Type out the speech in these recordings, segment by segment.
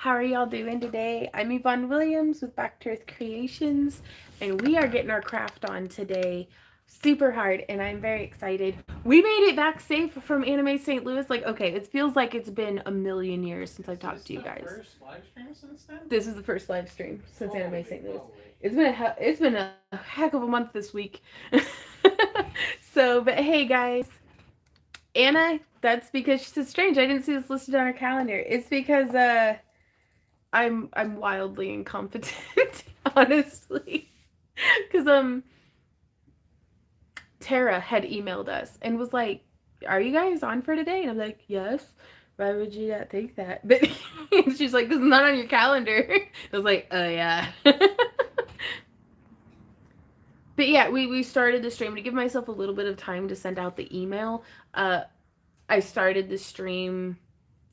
How are y'all doing today? I'm Yvonne Williams with Back to Earth Creations, and we are getting our craft on today super hard, and I'm very excited. We made it back safe from Anime St. Louis. Like, okay, it feels like it's been a million years since I talked to you guys. First live stream since then? This is the first live stream since Anime St. Louis. Holy. It's been a heck of a month this week. So, but hey guys, Anna, that's because she's so strange. I didn't see this listed on her calendar. It's because I'm wildly incompetent, honestly. Because Tara had emailed us and was like, "Are you guys on for today?" And I'm like, "Yes." Why would you not think that? But she's like, "This is not on your calendar." I was like, "Oh yeah." But yeah, we started the stream to give myself a little bit of time to send out the email. I started the stream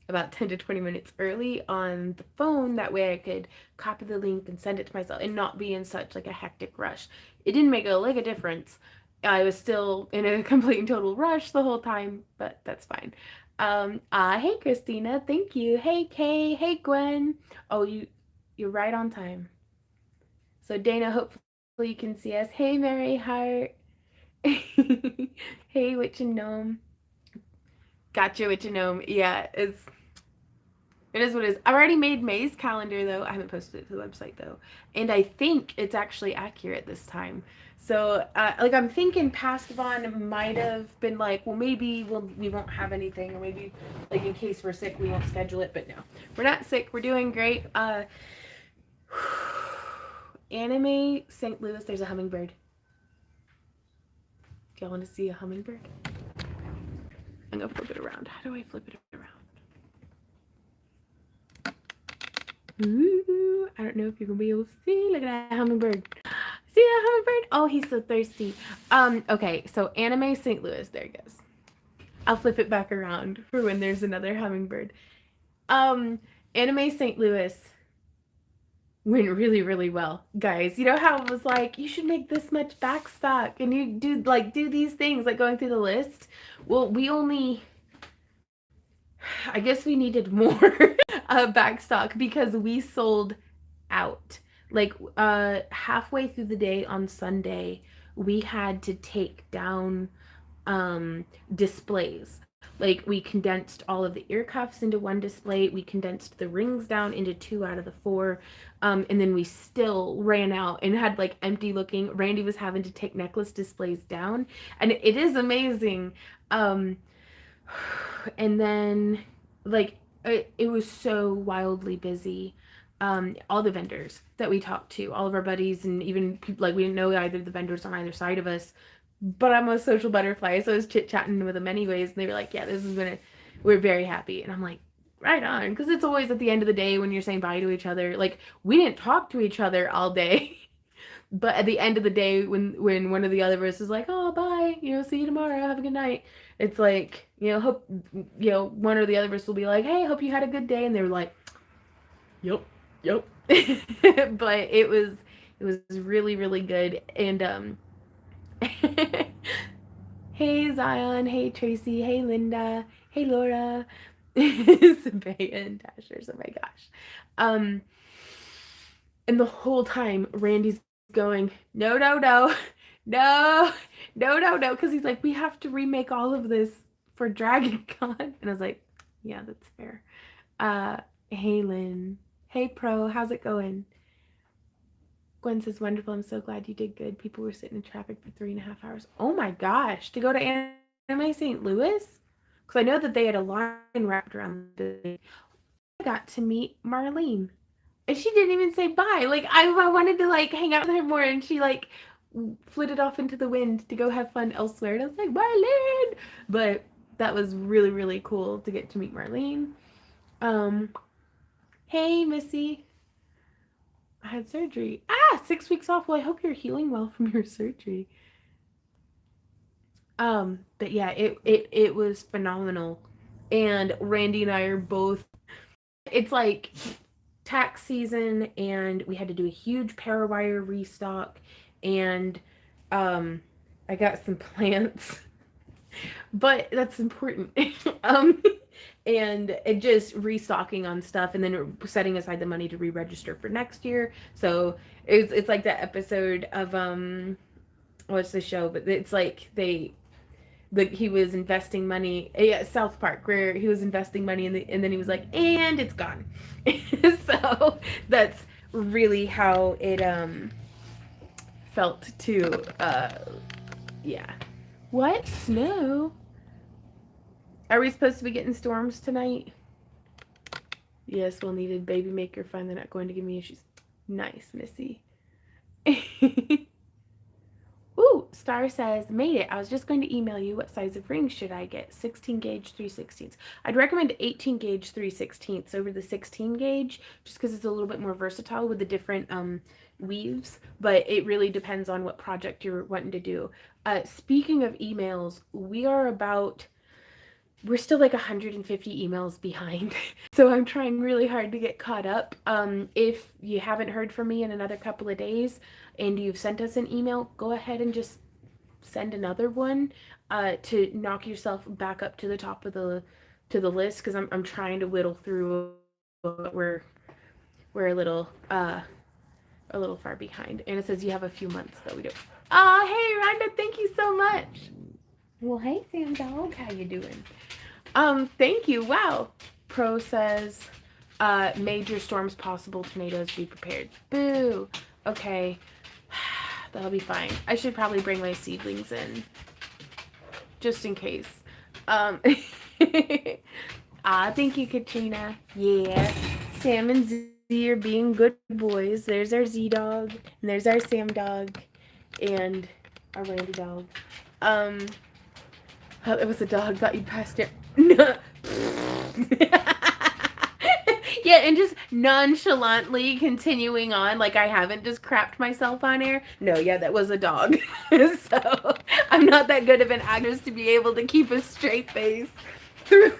about 10 to 20 minutes early on the phone. That way I could copy the link and send it to myself and not be in such like a hectic rush. It didn't make a difference. I was still in a complete and total rush the whole time, but that's fine. Hey Christina, thank you. Hey Kay, hey Gwen. Oh, you're right on time. So Dana, hopefully you can see us. Hey Mary Heart. Hey Witch and Gnome. Gotcha, Witch and Gnome. Yeah, it is what it is. I've already made May's calendar though. I haven't posted it to the website though, and I think it's actually accurate this time. So, like, I'm thinking past Vaughn might have been like, well, maybe we won't have anything, or maybe like in case we're sick, we won't schedule it. But no, we're not sick. We're doing great. Anime St. Louis. There's a hummingbird. Do y'all want to see a hummingbird? I'm gonna flip it around. How do I flip it around? Ooh, I don't know if you're gonna be able to see. Look at that hummingbird. See that hummingbird? Oh, he's so thirsty. Okay, so Anime St. Louis. There it goes. I'll flip it back around for when there's another hummingbird. Anime St. Louis went really, really well. Guys, you know how it was like, you should make this much backstock and you do these things, like going through the list? Well, I guess we needed more backstock because we sold out. Like halfway through the day on Sunday, we had to take down displays. Like, we condensed all of the ear cuffs into one display. We condensed the rings down into 2 out of the 4. And then we still ran out and had like empty looking. Randy was having to take necklace displays down. And it is amazing. And then, like, it was so wildly busy. All the vendors that we talked to, all of our buddies, and even people, like, we didn't know either the vendors on either side of us. But I'm a social butterfly, so I was chit chatting with them anyways, and they were like, "Yeah, this is gonna." We're very happy, and I'm like, "Right on," because it's always at the end of the day when you're saying bye to each other. Like, we didn't talk to each other all day, but at the end of the day, when one of the other of us is like, "Oh, bye, see you tomorrow, have a good night," it's like, hope, one or the other of us will be like, "Hey, hope you had a good day," and they were like, "Yep, yep." But it was really, really good, and hey Zion, hey Tracy, hey Linda, hey Laura, Sabaya and Dashers. Oh my gosh. And the whole time Randy's going, no, no, no, no, no, no, no, because he's like, we have to remake all of this for Dragon Con. And I was like, yeah, that's fair. Hey Lynn, hey Pro, how's it going? Gwen says, wonderful. I'm so glad you did good. People were sitting in traffic for 3.5 hours. Oh my gosh. To go to Anime St. Louis? Because I know that they had a line wrapped around the building. I got to meet Marlene. And she didn't even say bye. Like, I wanted to, like, hang out with her more. And she, like, flitted off into the wind to go have fun elsewhere. And I was like, Marlene! But that was really, really cool to get to meet Marlene. Hey, Missy. I had surgery. 6 weeks off. Well, I hope you're healing well from your surgery. But yeah, it was phenomenal. And Randy and I are both, it's like tax season, and we had to do a huge Parawire restock, and I got some plants But that's important. um, and it just restocking on stuff and then setting aside the money to re-register for next year. So it's like that episode of what's the show? But it's like he was investing money, yeah, South Park, where he was investing money and then he was like, and it's gone. So that's really how it felt to yeah. What? Snow? Are we supposed to be getting storms tonight? Yes, we'll need a baby maker fine. They're not going to give me issues. Nice, Missy. Ooh, Star says, made it. I was just going to email you. What size of ring should I get? 16 gauge 3/16. I'd recommend 18 gauge 3/16 over the 16 gauge just because it's a little bit more versatile with the different weaves, but it really depends on what project you're wanting to do. Speaking of emails, we're still like 150 emails behind. So I'm trying really hard to get caught up. If you haven't heard from me in another couple of days and you've sent us an email, go ahead and just send another one to knock yourself back up to the top of the list because I'm trying to whittle through. We're a little far behind. And it says you have a few months that we do. Oh, hey Rhonda, thank you so much. Well, hey Sam Dog, how you doing? Thank you. Wow. Pro says, major storms possible, tornadoes, be prepared. Boo. Okay. That'll be fine. I should probably bring my seedlings in. Just in case. Thank you, Katrina. Yeah. Sam and Z are being good boys. There's our Z dog. And there's our Sam dog. And our Randy dog. Oh, it was a dog. Thought you'd passed it. No. Yeah, and just nonchalantly continuing on like I haven't just crapped myself on air. No, yeah, that was a dog. So I'm not that good of an actress to be able to keep a straight face through.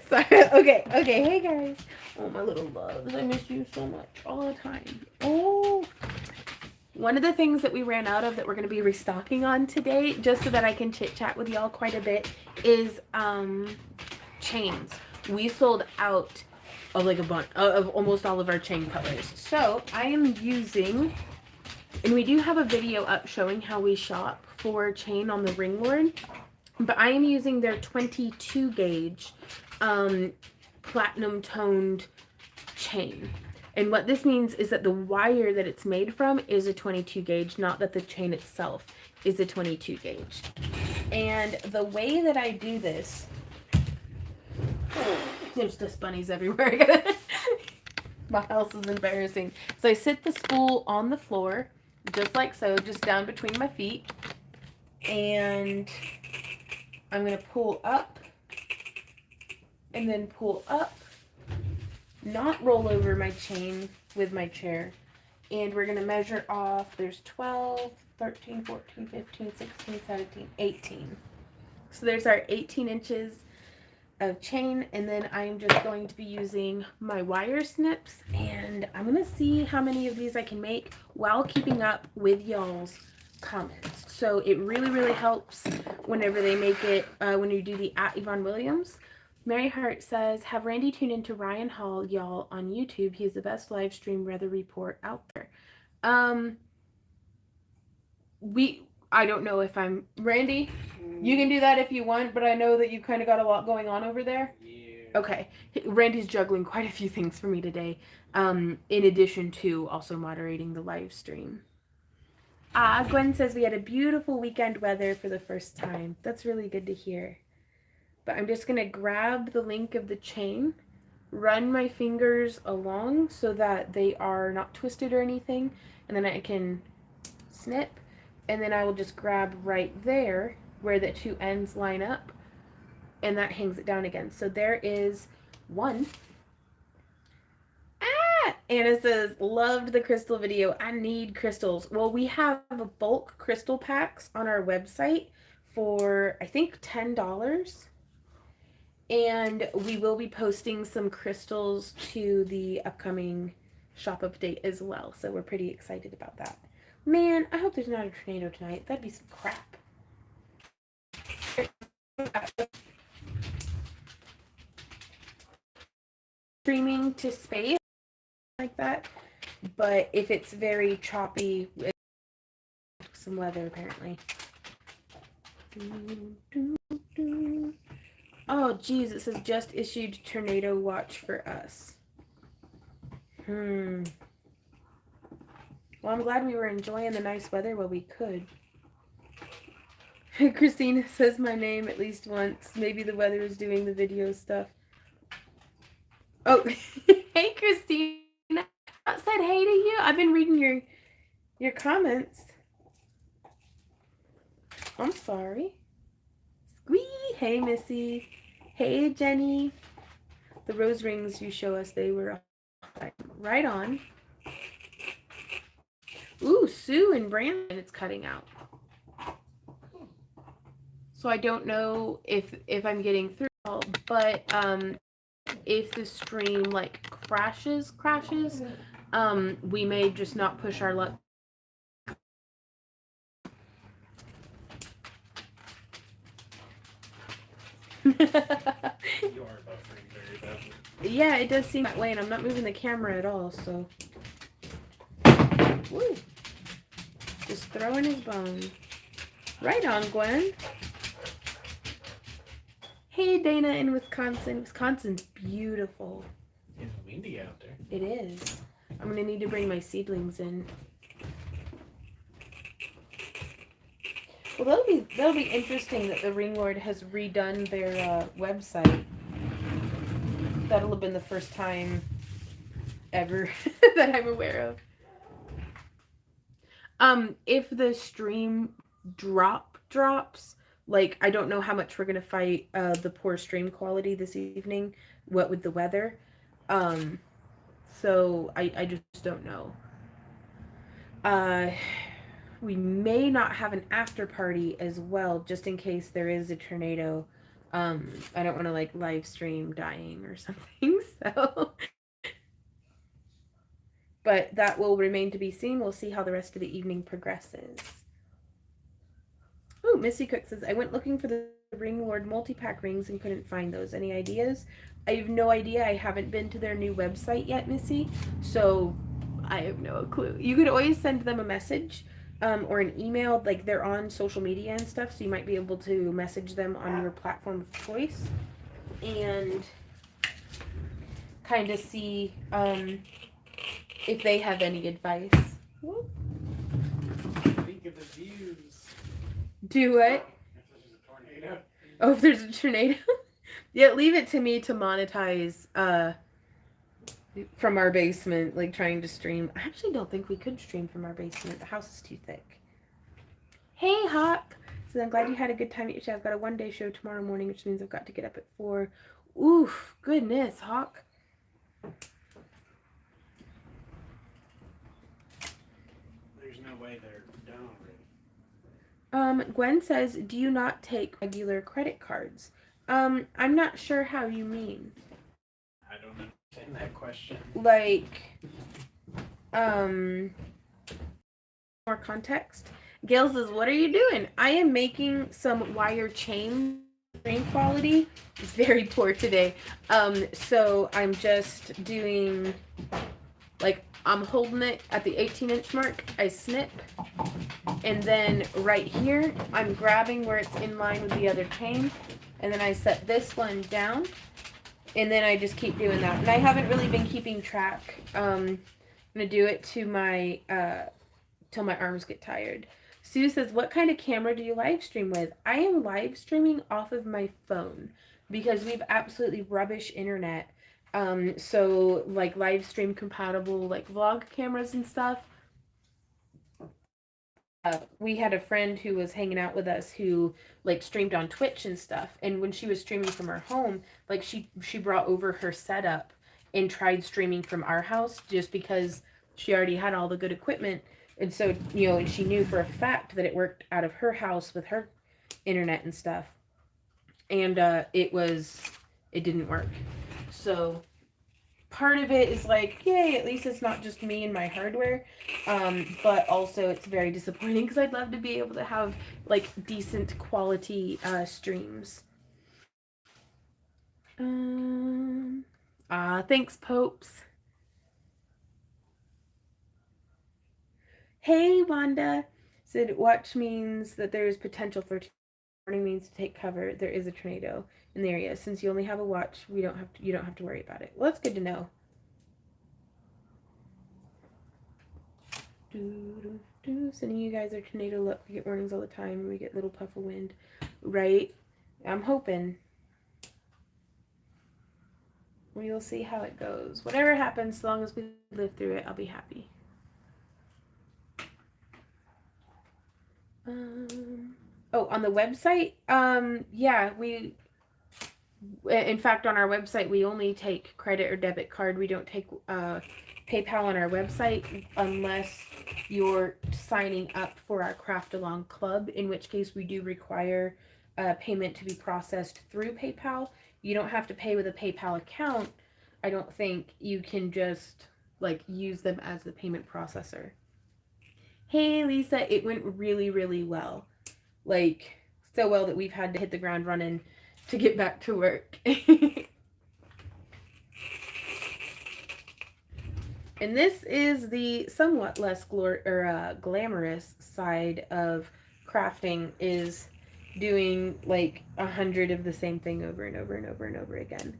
Sorry. Okay. Hey guys. Oh, my little loves. I miss you so much all the time. Oh. One of the things that we ran out of that we're going to be restocking on today, just so that I can chit chat with y'all quite a bit, is chains. We sold out of like a bunch of almost all of our chain colors. So I am using, and we do have a video up showing how we shop for chain on the Ringlord, but I am using their 22 gauge platinum toned chain. And what this means is that the wire that it's made from is a 22 gauge, not that the chain itself is a 22 gauge. And the way that I do this, there's just bunnies everywhere. My house is embarrassing. So I sit the spool on the floor, just like so, just down between my feet. And I'm going to pull up and then pull up. Not roll over my chain with my chair. And we're going to measure off, there's 12, 13, 14, 15, 16, 17, 18. So there's our 18 inches of chain, and then I'm just going to be using my wire snips, and I'm going to see how many of these I can make while keeping up with y'all's comments. So it really, really helps whenever they make it, when you do the @YvonneWilliams. Mary Hart says, have Randy tune into Ryan Hall, y'all, on YouTube. He's the best live stream weather report out there. I don't know if I'm Randy. You can do that if you want, but I know that you kind of got a lot going on over there. Yeah. Okay. Randy's juggling quite a few things for me today, in addition to also moderating the live stream. Gwen says we had a beautiful weekend weather for the first time. That's really good to hear. But I'm just going to grab the link of the chain, run my fingers along so that they are not twisted or anything, and then I can snip, and then I will just grab right there where the two ends line up, and that hangs it down again. So there is one. Anna says, loved the crystal video. I need crystals. Well, we have bulk crystal packs on our website for, I think, $10. And we will be posting some crystals to the upcoming shop update as well. So we're pretty excited about that. Man, I hope there's not a tornado tonight. That'd be some crap. streaming to space like that, but if it's very choppy, some weather apparently. Oh geez, it says just issued tornado watch for us. Well, I'm glad we were enjoying the nice weather while we could. Christina says my name at least once. Maybe the weather is doing the video stuff. Oh, hey Christina. I said hey to you. I've been reading your comments. I'm sorry. Squee. Hey Missy. Hey Jenny. The rose rings you show us, they were right on. Ooh, Sue and Brandon, it's cutting out. So I don't know if I'm getting through, but if the stream like crashes, we may just not push our luck. You are buffering very badly. Yeah, it does seem that way, and I'm not moving the camera at all, so. Woo. Just throwing his bone. Right on, Gwen. Hey, Dana in Wisconsin. Wisconsin's beautiful. It's windy out there. It is. I'm gonna need to bring my seedlings in. Well, that'll be interesting that the Ring Lord has redone their website. That'll have been the first time ever that I'm aware of. If the stream drops, like I don't know how much we're gonna fight the poor stream quality this evening. What with the weather, so I just don't know. We may not have an after party as well, just in case there is a tornado. I don't want to like live stream dying or something, so. But that will remain to be seen. We'll see how the rest of the evening progresses. Oh, Missy Cook says, I went looking for the Ring Lord multi-pack rings and couldn't find those. Any ideas? I have no idea. I haven't been to their new website yet, Missy, so I have no clue. You could always send them a message. Or an email, like they're on social media and stuff, so you might be able to message them on your platform of choice and kind of see if they have any advice. Think of the views. Do what? If there's a tornado. Oh, if there's a tornado? Yeah, leave it to me to monetize from our basement, like trying to stream. I actually don't think we could stream from our basement. The house is too thick. Hey, Hawk. So I'm glad you had a good time at your show. I've got a one-day show tomorrow morning, which means I've got to get up at 4. Oof, goodness, Hawk. There's no way they're done already. Gwen says, do you not take regular credit cards? I'm not sure how you mean. I don't understand that question. Like, more context. Gail says, what are you doing? I am making some wire chain. Screen quality is very poor today. So I'm just doing, like, I'm holding it at the 18-inch mark. I snip. And then right here, I'm grabbing where it's in line with the other chain. And then I set this one down. And then I just keep doing that. And I haven't really been keeping track. I'm going to do it to my, till my arms get tired. Sue says, what kind of camera do you live stream with? I am live streaming off of my phone because we have absolutely rubbish internet. So like live stream compatible, like vlog cameras and stuff. We had a friend who was hanging out with us who like streamed on Twitch and stuff. And when she was streaming from her home, like she brought over her setup and tried streaming from our house just because she already had all the good equipment. And so, you know, and she knew for a fact that it worked out of her house with her internet and stuff. And it didn't work. So part of it is like, yay, at least it's not just me and my hardware. But also it's very disappointing because I'd love to be able to have like decent quality streams. Thanks, Popes. Hey, Wanda. Said watch means that there is potential for warning means to take cover. There is a tornado in the area. Since you only have a watch, you don't have to worry about it. Well, that's good to know. Sending you guys our tornado luck. We get warnings all the time. We get little puff of wind, right? I'm hoping. We'll see how it goes. Whatever happens, as long as we live through it, I'll be happy. On the website, yeah, in fact, on our website, we only take credit or debit card. We don't take PayPal on our website unless you're signing up for our Craft Along Club, in which case we do require payment to be processed through PayPal. You don't have to pay with a PayPal account. I don't think. You can just use them as the payment processor. Hey, Lisa, it went really, really well. So well that we've had to hit the ground running to get back to work. And this is the somewhat less glamorous side of crafting, is doing 100 of the same thing over and over and over and over again.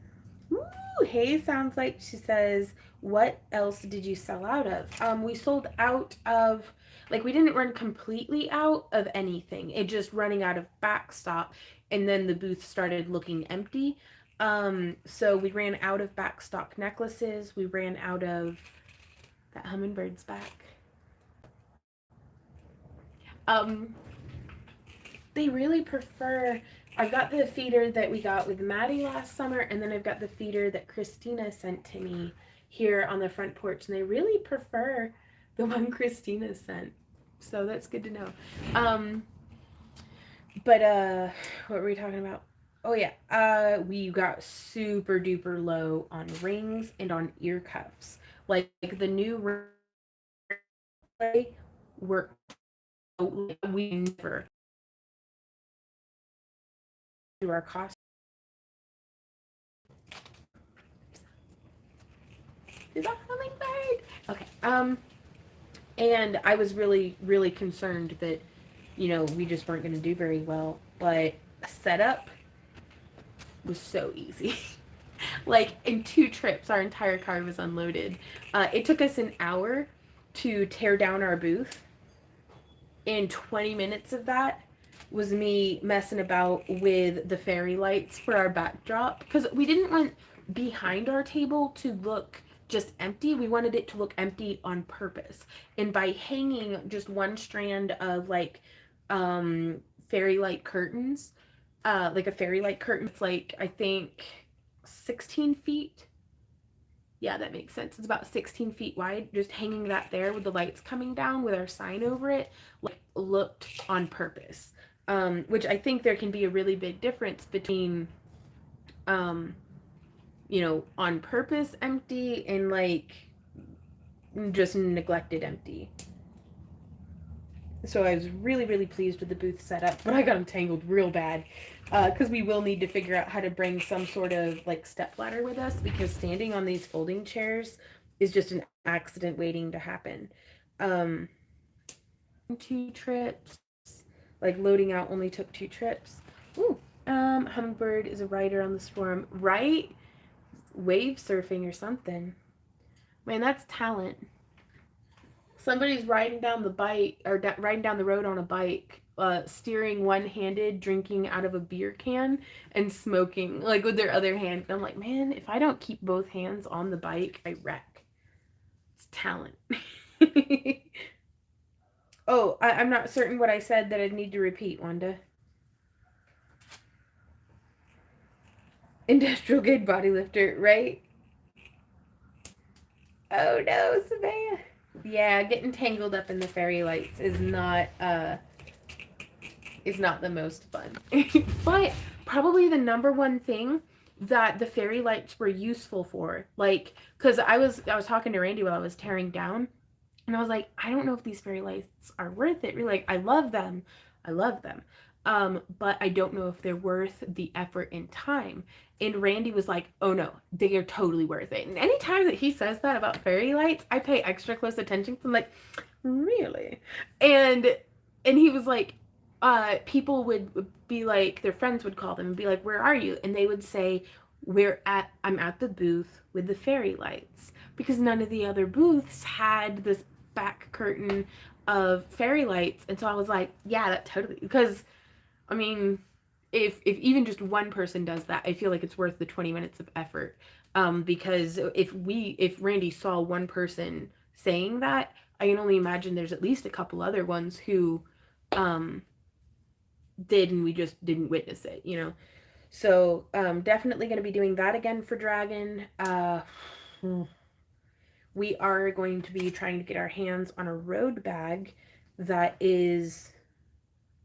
Woo! Hey, sounds like she says, what else did you sell out of? We sold out of, we didn't run completely out of anything. It just running out of backstop, and then the booth started looking empty. So we ran out of backstock necklaces. We ran out of that hummingbird's back. They really prefer. I've got the feeder that we got with Maddie last summer, and then I've got the feeder that Christina sent to me here on the front porch, and they really prefer the one Christina sent. So that's good to know. But what were we talking about? Oh yeah, we got super duper low on rings and on ear cuffs. The new ring work. We never do our cost. Is that hummingbird? Okay. And I was really, really concerned that, we just weren't going to do very well. But setup was so easy. In 2 trips, our entire car was unloaded. It took us an hour to tear down our booth. And 20 minutes of that was me messing about with the fairy lights for our backdrop. Because we didn't want behind our table to look just empty. We wanted it to look empty on purpose. And by hanging just one strand of fairy light curtains, a fairy light curtain, it's I think 16 feet. Yeah, that makes sense. It's about 16 feet wide. Just hanging that there with the lights coming down with our sign over it, looked on purpose. Which I think there can be a really big difference between, on purpose empty and just neglected empty. So I was really, really pleased with the booth setup, but I got them tangled real bad. Because we will need to figure out how to bring some sort of step ladder with us, because standing on these folding chairs is just an accident waiting to happen. 2 trips, loading out only took 2 trips. Ooh, Hummingbird is a rider on the storm, right? Wave surfing or something. Man, that's talent. Somebody's riding down the bike, or riding down the road on a bike, steering one-handed, drinking out of a beer can, and smoking with their other hand. And I'm like, man, if I don't keep both hands on the bike, I wreck. It's talent. Oh, I'm not certain what I said that I'd need to repeat, Wanda. Industrial grade body lifter, right? Oh no, Savannah. Yeah, getting tangled up in the fairy lights is not the most fun. But probably the number one thing that the fairy lights were useful for, because I was talking to Randy while I was tearing down, and I was like, I don't know if these fairy lights are worth it. Really, I love them. But I don't know if they're worth the effort and time. And Randy was like, oh no, they are totally worth it. And anytime that he says that about fairy lights, I pay extra close attention. I'm like, really? And he was like, people would be like, their friends would call them and be like, where are you? And they would say, I'm at the booth with the fairy lights, because none of the other booths had this back curtain of fairy lights. And so I was like, yeah, that totally, because I mean, if even just one person does that, I feel like it's worth the 20 minutes of effort. Because if Randy saw one person saying that, I can only imagine there's at least a couple other ones who um, did, and we just didn't witness it, you know. So definitely going to be doing that again for Dragon. We are going to be trying to get our hands on a road bag that is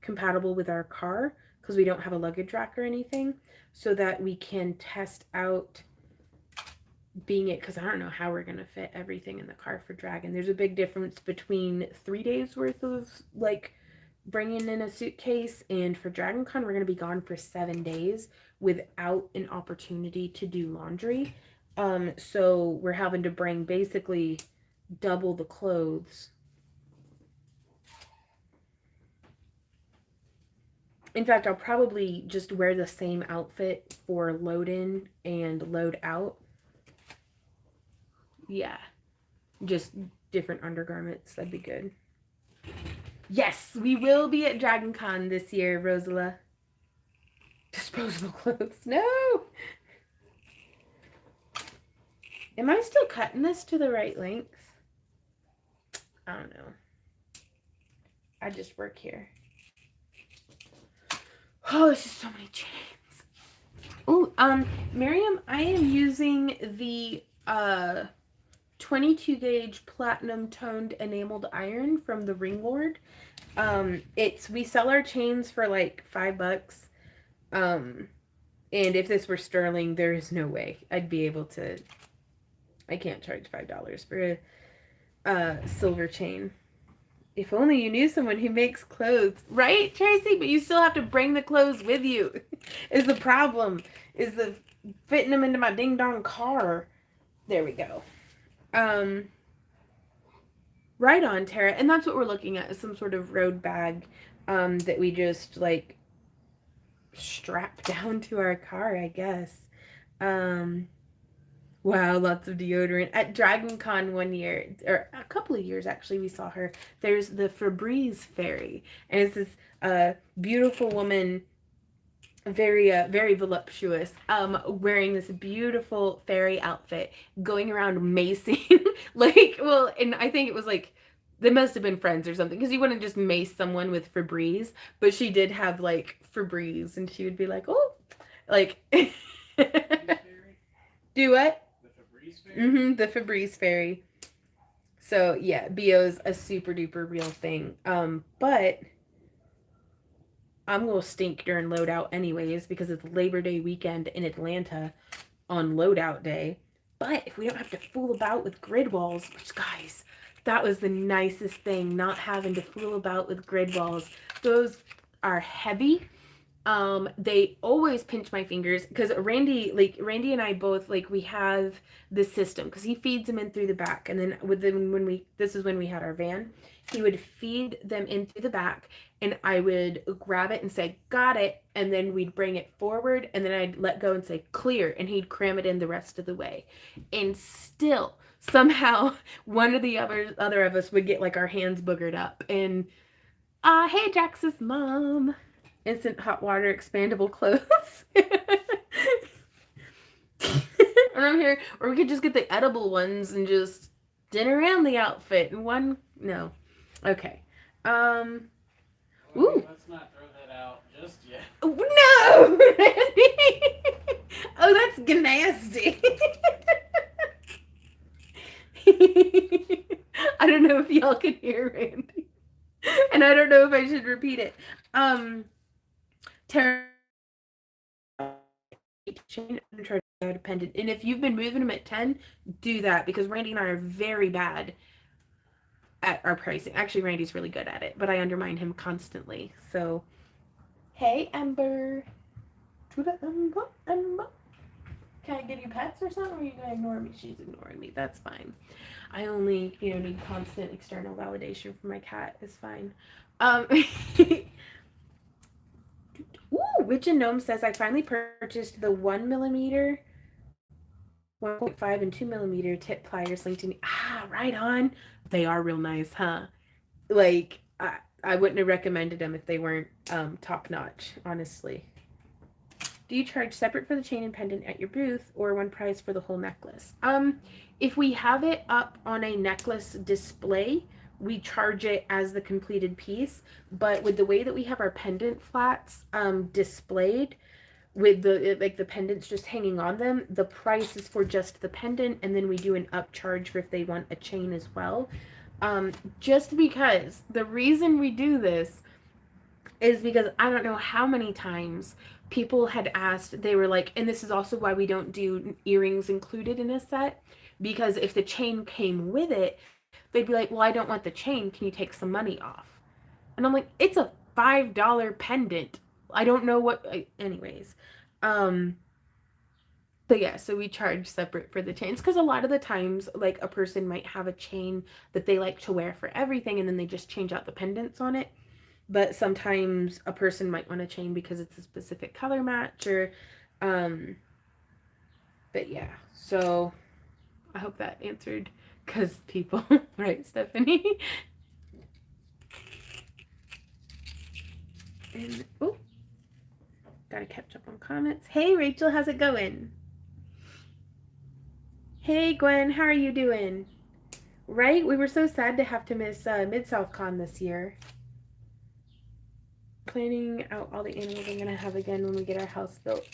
compatible with our car, because we don't have a luggage rack or anything, so that we can test out being it, because I don't know how we're going to fit everything in the car for Dragon. There's a big difference between 3 days worth of like bringing in a suitcase, and for Dragon Con we're going to be gone for 7 days without an opportunity to do laundry. So we're having to bring basically double the clothes. In fact, I'll probably just wear the same outfit for load in and load out. Yeah, just different undergarments. That'd be good. Yes, we will be at Dragon Con this year, Rosala. Disposable clothes. No! Am I still cutting this to the right length? I don't know. I just work here. Oh, this is so many chains. Oh, Miriam, I am using the 22 gauge platinum toned enameled iron from the Ring Lord. We sell our chains for like $5. And if this were sterling, there is no way I'd be able to. I can't charge $5 for a silver chain. If only you knew someone who makes clothes, right, Tracy? But you still have to bring the clothes with you. Is the problem? Is the fitting them into my ding dong car? There we go. Right on, Tara. And that's what we're looking at, is some sort of road bag that we just like strap down to our car, I guess. Wow, lots of deodorant. At Dragon Con one year, or a couple of years actually, we saw her. There's the Febreze fairy, and it's this beautiful woman, very voluptuous, wearing this beautiful fairy outfit, going around macing, like, well, and I think it was like, they must have been friends or something, because you wouldn't just mace someone with Febreze, but she did have like Febreze, and she would be like, oh, like, do what? The Febreze fairy. So yeah, BO's a super duper real thing. But I'm gonna stink during loadout anyways, because it's Labor Day weekend in Atlanta on loadout day. But if we don't have to fool about with grid walls, which guys, that was the nicest thing, not having to fool about with grid walls. Those are heavy. They always pinch my fingers, because Randy and I both, like, we have this system, because he feeds them in through the back, and then this is when we had our van, he would feed them in through the back, and I would grab it and say, got it, and then we'd bring it forward, and then I'd let go and say, clear, and he'd cram it in the rest of the way. And still, somehow, one or the other of us would get, like, our hands boogered up, and, hey, Jax's mom. Instant hot water expandable clothes. And I'm here, or we could just get the edible ones and just din around the outfit in one. No, okay. Well, Ooh. Let's not throw that out just yet. No, Randy. Oh, that's nasty. I don't know if y'all can hear Randy, and I don't know if I should repeat it. Tara, dependent, and if you've been moving them at 10, do that, because Randy and I are very bad at our pricing. Actually, Randy's really good at it, but I undermine him constantly. So Hey, Ember. To the Ember, Ember. Can I give you pets or something, or are you gonna ignore me? She's ignoring me. That's fine. I only, need constant external validation from my cat. Is fine. Ooh, Witch and Gnome says I finally purchased the 1mm, 1.5 and 2mm tip pliers linked to me. Ah, right on. They are real nice, huh? Like I wouldn't have recommended them if they weren't top notch, honestly. Do you charge separate for the chain and pendant at your booth, or one price for the whole necklace? If we have it up on a necklace display, we charge it as the completed piece. But with the way that we have our pendant flats displayed, with the pendants just hanging on them, the price is for just the pendant, and then we do an upcharge for if they want a chain as well. Just because the reason we do this is because I don't know how many times people had asked, they were like, and this is also why we don't do earrings included in a set, because if the chain came with it, they'd be like, well, I don't want the chain, can you take some money off? And I'm like, it's a $5 pendant. I don't know what, anyways. But yeah, so we charge separate for the chains, because a lot of the times, like, a person might have a chain that they like to wear for everything, and then they just change out the pendants on it. But sometimes a person might want a chain because it's a specific color match, or but yeah, so I hope that answered, because people right, Stephanie? And oh, gotta catch up on comments. Hey Rachel, how's it going? Hey Gwen, how are you doing? Right, we were so sad to have to miss Mid-South Con this year. Planning out all the animals I'm gonna have again when we get our house built.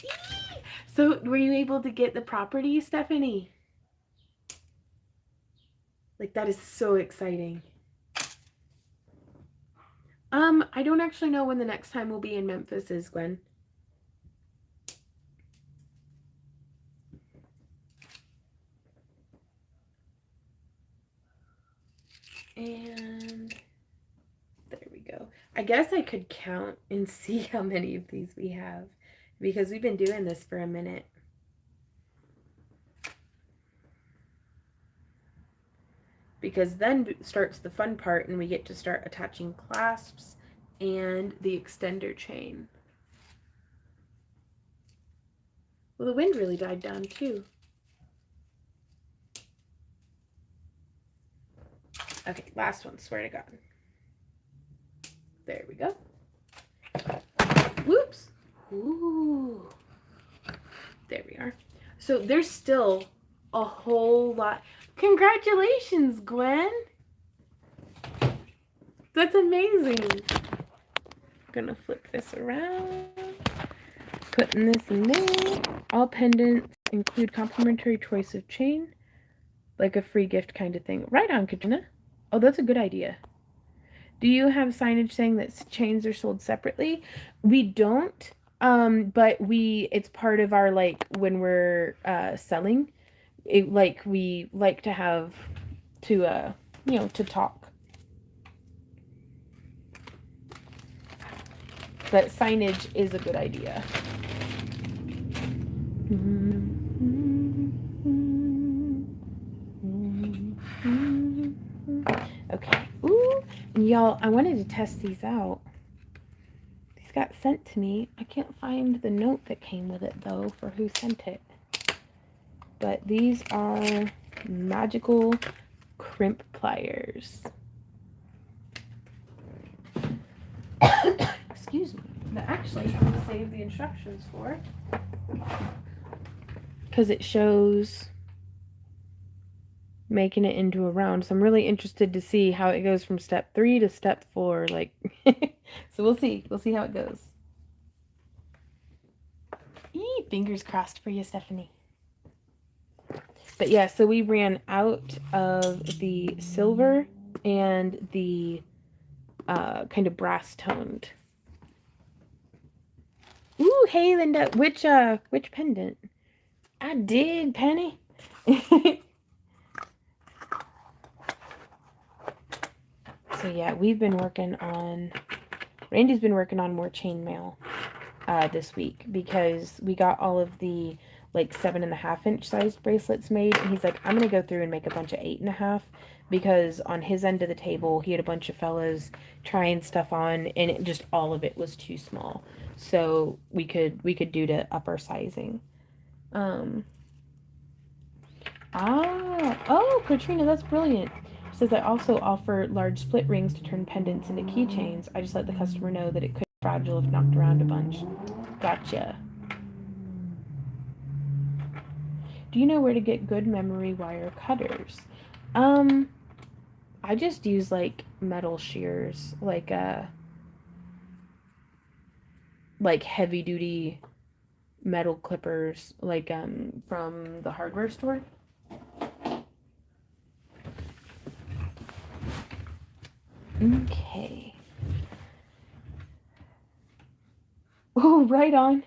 So were you able to get the property, Stephanie? Like, that is so exciting. I don't actually know when the next time we'll be in Memphis is, Gwen. And there we go. I guess I could count and see how many of these we have, because we've been doing this for a minute. Because then starts the fun part, and we get to start attaching clasps and the extender chain. Well, the wind really died down too. Okay, last one, swear to God. There we go. Whoops. Ooh. There we are. So there's still a whole lot. Congratulations, Gwen. That's amazing. Gonna flip this around. Putting this in there. All pendants include complimentary choice of chain, like a free gift kind of thing. Right on, Katrina. Oh, that's a good idea. Do you have signage saying that chains are sold separately? We don't, but it's part of our, like, when we're selling, we like to have to to talk. But signage is a good idea. Okay. Ooh, and y'all, I wanted to test these out. These got sent to me. I can't find the note that came with it, though, for who sent it. But these are magical crimp pliers. Excuse me. That actually I'm going to save the instructions for, because it shows making it into a round. So I'm really interested to see how it goes from step 3 to step 4. Like, so we'll see. We'll see how it goes. Fingers crossed for you, Stephanie. But yeah, so we ran out of the silver and the kind of brass toned. Ooh, hey Linda, which pendant? I did, Penny. So yeah, Randy's been working on more chainmail. this week because we got all of the like 7.5 inch sized bracelets made, and he's like, I'm gonna go through and make a bunch of 8.5 because on his end of the table he had a bunch of fellas trying stuff on, and it just all of it was too small. So we could do to up our sizing. Um, oh, Katrina, that's brilliant. She says, I also offer large split rings to turn pendants into keychains. I just let the customer know that it could be fragile if knocked around a bunch. Gotcha. Do you know where to get good memory wire cutters? Um, I just use like metal shears, like heavy duty metal clippers, like from the hardware store. Okay. Oh, right on.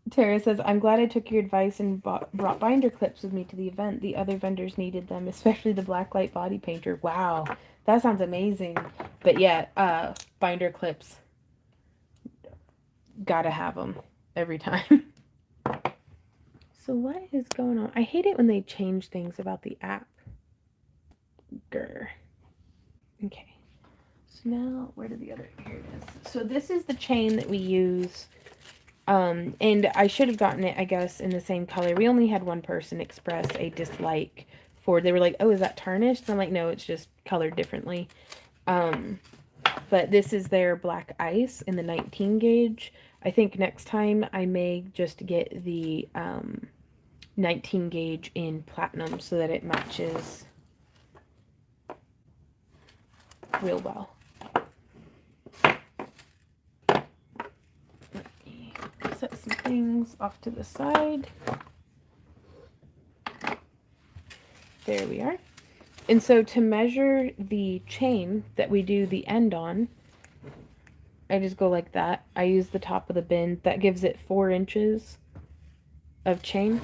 Tara says, I'm glad I took your advice and brought binder clips with me to the event. The other vendors needed them, especially the blacklight body painter. Wow, that sounds amazing. But yeah, binder clips, gotta have them every time. So what is going on? I hate it when they change things about the app. Grr. Okay. So now, where did the other, here it is. So this is the chain that we use. And I should have gotten it, I guess, in the same color. We only had one person express a dislike for, they were like, oh, is that tarnished? And I'm like, no, it's just colored differently. But this is their black ice in the 19 gauge. I think next time I may just get the 19 gauge in platinum so that it matches real well. Let me set some things off to the side. There we are. And so to measure the chain that we do the end on, I just go like that. I use the top of the bin. That gives it 4 inches of chain.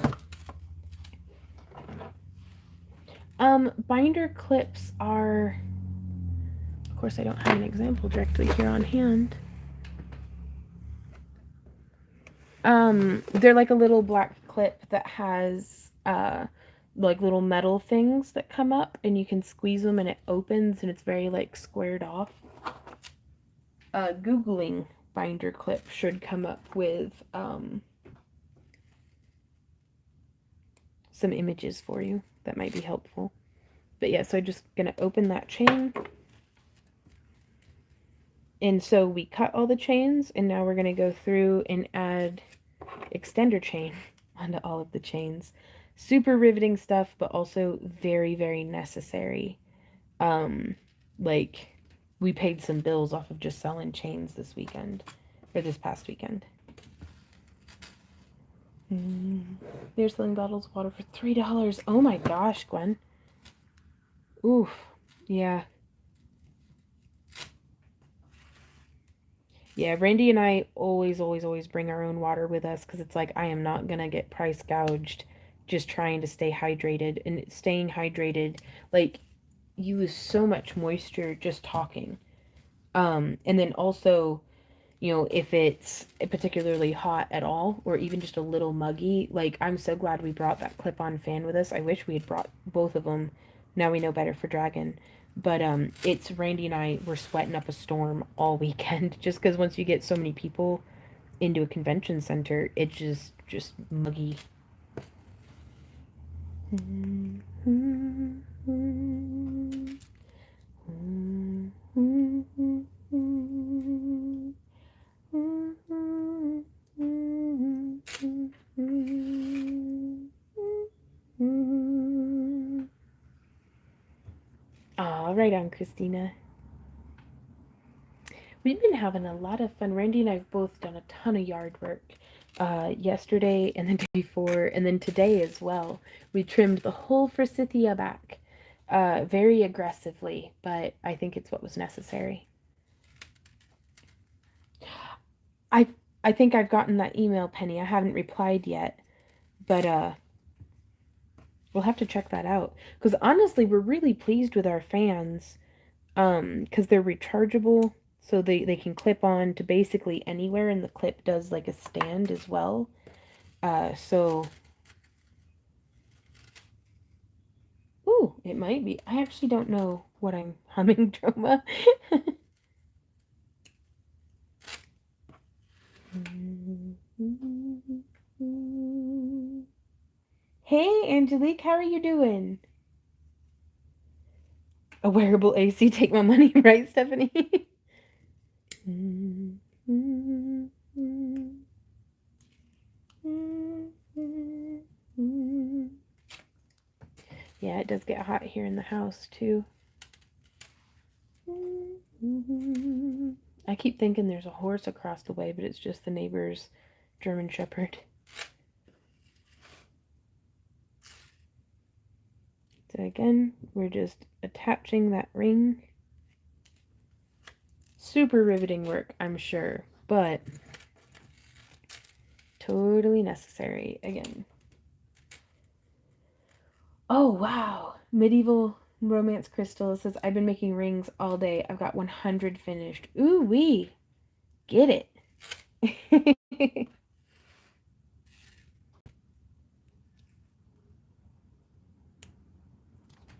Binder clips are, of course I don't have an example directly here on hand. They're like a little black clip that has, like little metal things that come up and you can squeeze them and it opens and it's very like squared off. Googling binder clip should come up with, some images for you that might be helpful. But yeah, so I'm just gonna open that chain. And so we cut all the chains, and now we're gonna go through and add extender chain onto all of the chains. Super riveting stuff, but also very, very necessary. Like, we paid some bills off of just selling chains this weekend, or this past weekend. They're selling bottles of water for $3. Oh my gosh, Gwen. Oof. Yeah. Yeah, Randy and I always bring our own water with us because it's like I am not going to get price gouged just trying to stay hydrated. And staying hydrated, like, you lose so much moisture just talking. And then also, you know, if it's particularly hot at all or even just a little muggy, like, I'm so glad we brought that clip-on fan with us. I wish we had brought both of them. Now we know better for Dragon. But it's Randy and I were sweating up a storm all weekend just because once you get so many people into a convention center, it's just muggy. All right on, Christina. We've been having a lot of fun. Randy and I have both done a ton of yard work. Yesterday and the day before, and then today as well. We trimmed the whole forsythia back very aggressively, but I think it's what was necessary. I think I've gotten that email, Penny. I haven't replied yet, but we'll have to check that out. Because honestly, we're really pleased with our fans because they're rechargeable. So they can clip on to basically anywhere, and the clip does like a stand as well. So, ooh, it might be. I actually don't know what I'm humming, Droma. Hey, Angelique, how are you doing? A wearable AC, take my money, right, Stephanie? Yeah, it does get hot here in the house too. I keep thinking there's a horse across the way, but it's just the neighbor's German Shepherd. So again, we're just attaching that ring. Super riveting work, I'm sure, but totally necessary again. Oh, wow. Medieval Romance Crystal says, I've been making rings all day. I've got 100 finished. Ooh wee. Get it.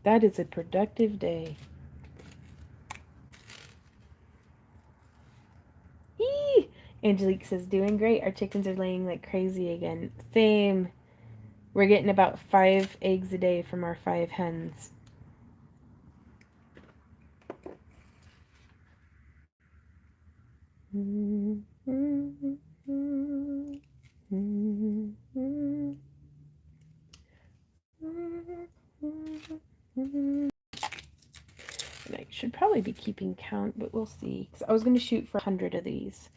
That is a productive day. Eee! Angelique says, doing great. Our chickens are laying like crazy again. Same. We're getting about 5 eggs a day from our 5 hens. And I should probably be keeping count, but we'll see. 'Cause I was going to shoot for 100 of these.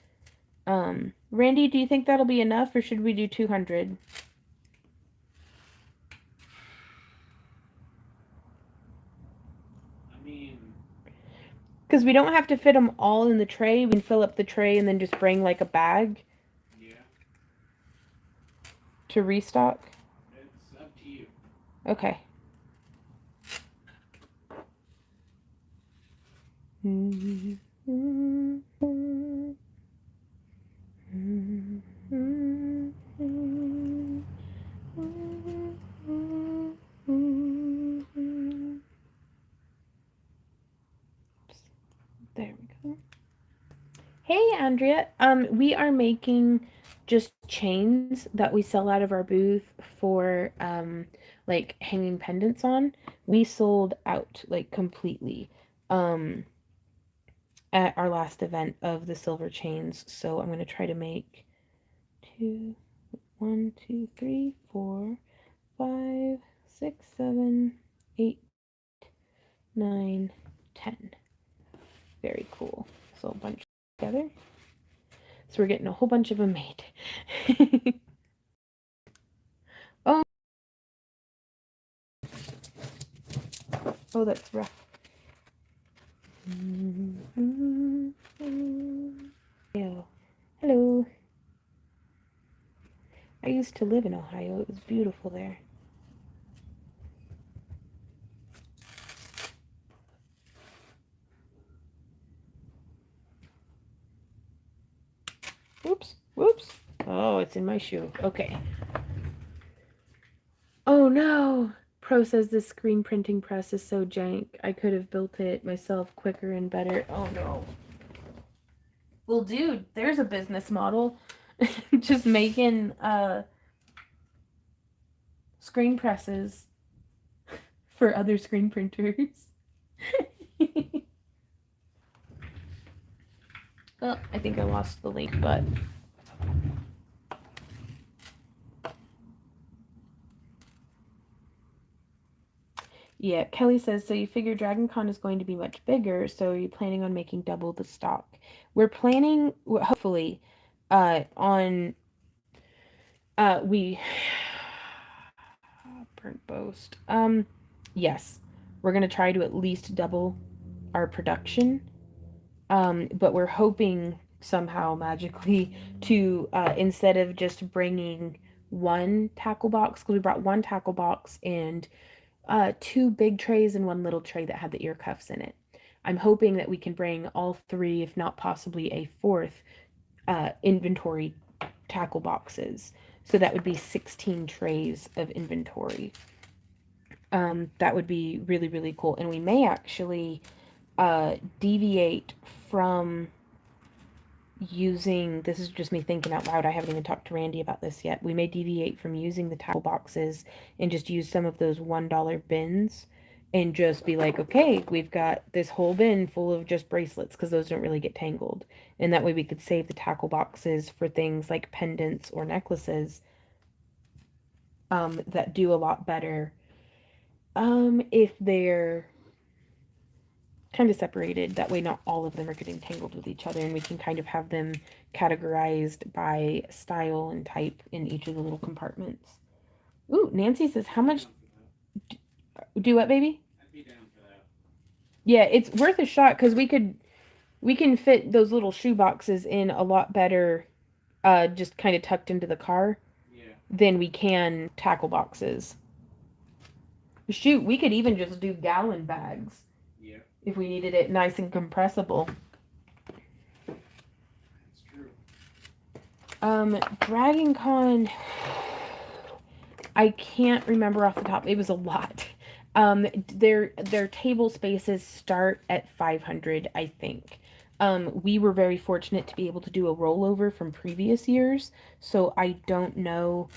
Randy, do you think that'll be enough, or should we do 200? I mean, Because we don't have to fit them all in the tray. We can fill up the tray and then just bring like a bag yeah, to restock. it's up to you. Okay. There we go. Hey, Andrea. We are making just chains that we sell out of our booth for like hanging pendants on. We sold out like completely at our last event of the silver chains. So I'm gonna try to make 2, 1, 2, 3, 4, 5, 6, 7, 8, 9, 10. Very cool. So a bunch together. So we're getting a whole bunch of them made. Oh, oh, that's rough. Ohio. Hello. I used to live in Ohio. It was beautiful there. Whoops, whoops. Oh, it's in my shoe. Okay. Oh no! Pro says this screen printing press is so jank. I could have built it myself quicker and better. Oh no. Well, dude, there's a business model. Just making screen presses for other screen printers. Well, I think I lost the link, but yeah, Kelly says, so you figure Dragon Con is going to be much bigger, so are you planning on making double the stock? We're planning, hopefully, on, we, burnt boast. Yes, we're going to try to at least double our production, but we're hoping somehow magically to, instead of just bringing one tackle box, because we brought one tackle box and 2 big trays and 1 little tray that had the ear cuffs in it. I'm hoping that we can bring all three, if not possibly a fourth, inventory tackle boxes. So that would be 16 trays of inventory. That would be really, really cool. And we may actually deviate from using, this is just me thinking out loud, I haven't even talked to Randy about this yet. We may deviate from using the tackle boxes and just use some of those $1 bins and just be like, okay, we've got this whole bin full of just bracelets because those don't really get tangled. And that way we could save the tackle boxes for things like pendants or necklaces that do a lot better if they're kind of separated. That way not all of them are getting tangled with each other, and we can kind of have them categorized by style and type in each of the little compartments. Ooh, Nancy says, how much do what, baby? I'd be down for that. Yeah, it's worth a shot because we can fit those little shoe boxes in a lot better, just kind of tucked into the car. Yeah. Than we can tackle boxes. Shoot, we could even just do gallon bags. Yeah. If we needed it nice and compressible. That's true. Dragon Con, I can't remember off the top. It was a lot. Their table spaces start at 500, I think. We were very fortunate to be able to do a rollover from previous years, so I don't know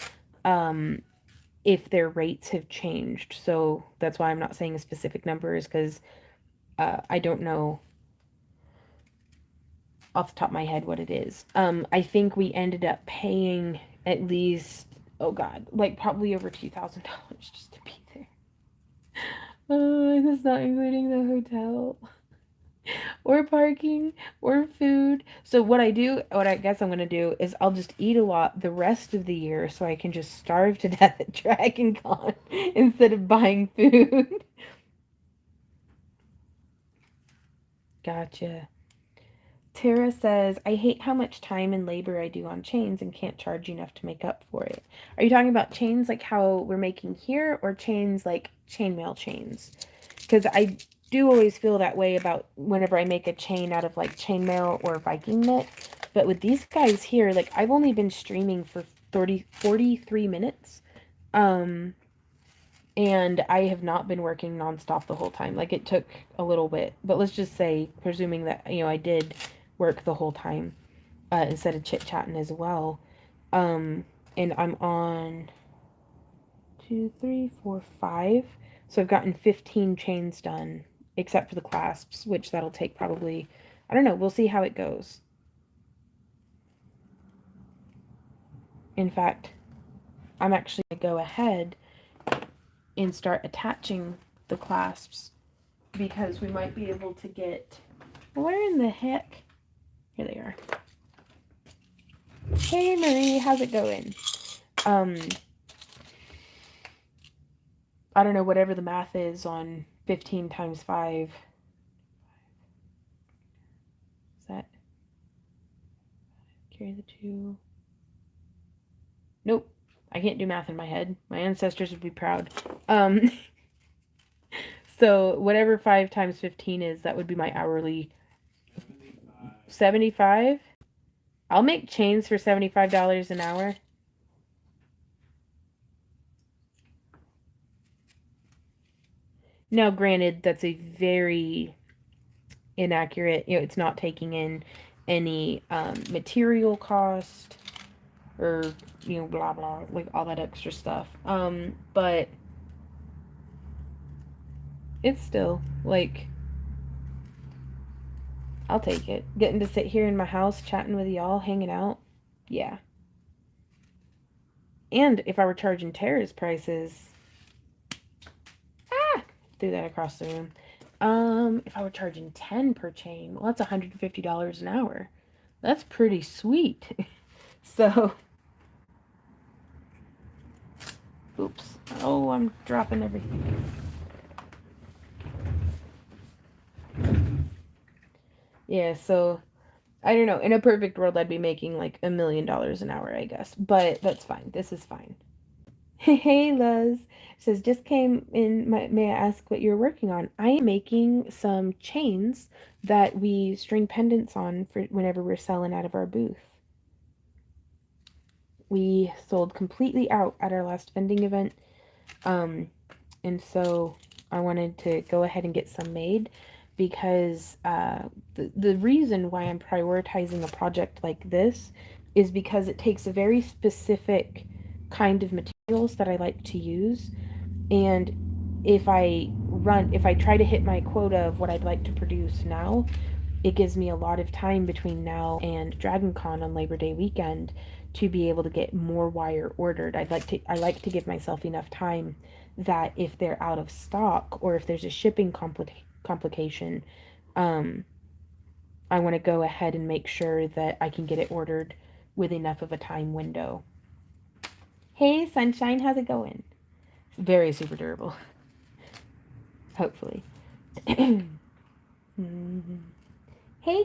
if their rates have changed. So that's why I'm not saying a specific number, is because I don't know off the top of my head what it is. I think we ended up paying at least, oh God, like probably over $2,000 just to be there. That's not including the hotel or parking or food. So what I guess I'm going to do is I'll just eat a lot the rest of the year so I can just starve to death at Dragon Con instead of buying food. Gotcha. Tara says, I hate how much time and labor I do on chains and can't charge enough to make up for it. Are you talking about chains like how we're making here, or chains like chainmail chains? Because I do always feel that way about whenever I make a chain out of like chainmail or Viking knit. But with these guys here, like I've only been streaming for 43 minutes. And I have not been working nonstop the whole time. Like it took a little bit, but let's just say, presuming that, I did work the whole time, instead of chit-chatting as well. And I'm on 2, 3, 4, 5. So I've gotten 15 chains done, except for the clasps, which that'll take probably, I don't know, we'll see how it goes. In fact, I'm actually going to go ahead and start attaching the clasps, because we might be able to get, where in the heck? Here they are. Hey Marie, how's it going? I don't know, whatever the math is on 15 times 5. Is that, carry the 2? Nope. I can't do math in my head. My ancestors would be proud. So whatever 5 times 15 is, that would be my hourly. 75? I'll make chains for $75 an hour. Now, granted, that's a very inaccurate, it's not taking in any material cost or, blah, blah, like all that extra stuff. But it's still, like, I'll take it. Getting to sit here in my house, chatting with y'all, hanging out. Yeah. And if I were charging Tara's prices, threw that across the room. If I were charging 10 per chain, well, that's $150 an hour. That's pretty sweet. So, oops. Oh, I'm dropping everything. Yeah, so I don't know. In a perfect world, I'd be making like $1 million an hour, I guess. But that's fine. This is fine. Hey, Luz. Says, just came in. May I ask what you're working on? I am making some chains that we string pendants on for whenever we're selling out of our booth. We sold completely out at our last vending event. Um, and so I wanted to go ahead and get some made because the reason why I'm prioritizing a project like this is because it takes a very specific kind of materials that I like to use. And if I try to hit my quota of what I'd like to produce now, it gives me a lot of time between now and DragonCon on Labor Day weekend to be able to get more wire ordered. I like to give myself enough time that if they're out of stock or if there's a shipping complication, um, I want to go ahead and make sure that I can get it ordered with enough of a time window. Hey, Sunshine, how's it going? Very super durable. Hopefully. Hey,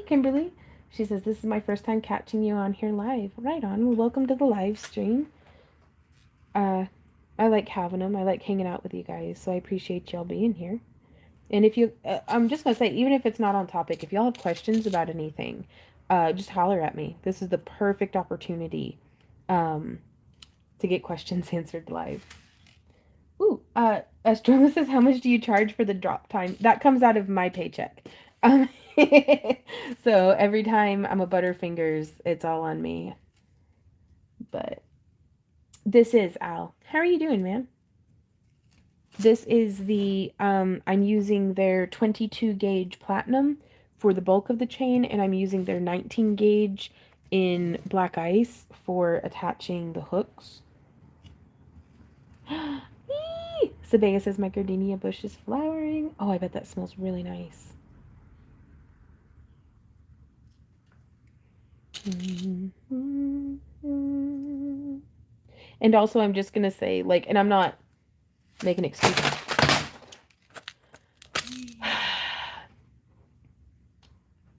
Kimberly. She says, this is my first time catching you on here live. Right on. Well, welcome to the live stream. I like having them. I like hanging out with you guys, so I appreciate y'all being here. And if you, I'm just going to say, even if it's not on topic, if y'all have questions about anything, just holler at me. This is the perfect opportunity to get questions answered live. Ooh, Astroma says, how much do you charge for the drop time? That comes out of my paycheck. Um, so every time I'm a Butterfingers, it's all on me. But this is Al. How are you doing, man? This is the, I'm using their 22 gauge platinum for the bulk of the chain, and I'm using their 19 gauge in black ice for attaching the hooks. Sabea says my gardenia bush is flowering. Oh, I bet that smells really nice. And also, I'm just gonna say, like, and I'm not making excuses.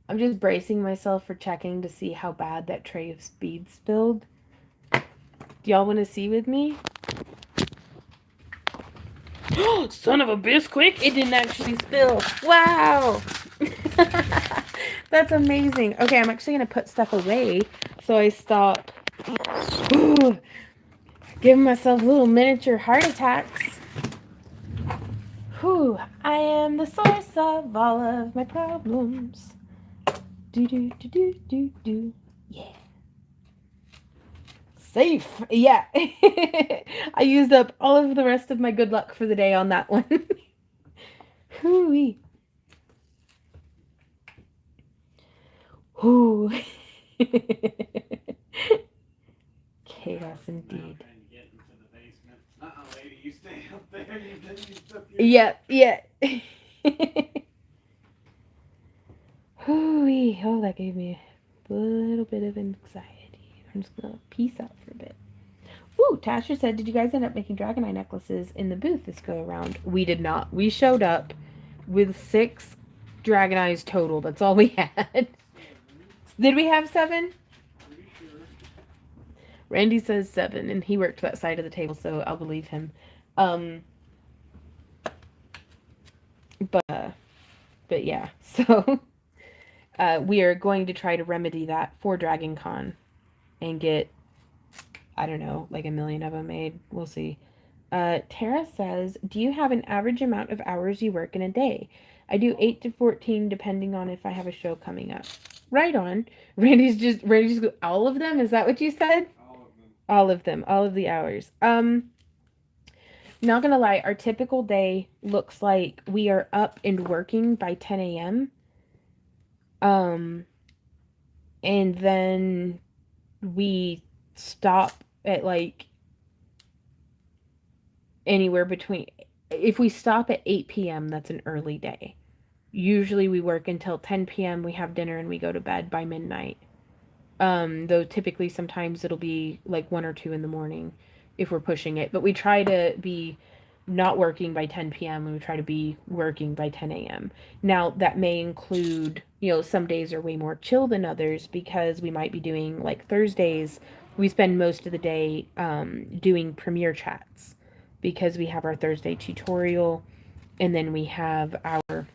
I'm just bracing myself for checking to see how bad that tray of speed spilled. Do y'all want to see with me? Son of a bisquick! It didn't actually spill. Wow! That's amazing. Okay, I'm actually gonna put stuff away so I stop giving myself little miniature heart attacks. Whew, I am the source of all of my problems. Do do do do do do. Yeah. Safe. Yeah. I used up all of the rest of my good luck for the day on that one. Hooey. Ooh. Chaos indeed. Lady, you stay up there. Yeah, yeah. Hooey. Oh, that gave me a little bit of anxiety. I'm just gonna peace out for a bit. Ooh, Tasha said, did you guys end up making Dragonite necklaces in the booth this go around? We did not. We showed up with 6 Dragoneyes total. That's all we had. Did we have 7? Pretty sure. Randy says 7, and he worked that side of the table, so I'll believe him. But yeah, so we are going to try to remedy that for DragonCon and get, I don't know, like 1 million of them made. We'll see. Tara says, do you have an average amount of hours you work in a day? I do 8 to 14 depending on if I have a show coming up. Right on. Randy's just all of them? Is that what you said? All of them. All of the hours. Not gonna lie, our typical day looks like we are up and working by 10 a.m. And then we stop at like anywhere between, if we stop at 8 p.m., that's an early day. Usually we work until 10 p.m., we have dinner, and we go to bed by midnight. Though typically sometimes it'll be like 1 or 2 in the morning if we're pushing it. But we try to be not working by 10 p.m. and we try to be working by 10 a.m. Now, that may include, some days are way more chill than others because we might be doing like Thursdays we spend most of the day doing premiere chats because we have our Thursday tutorial, and then we have our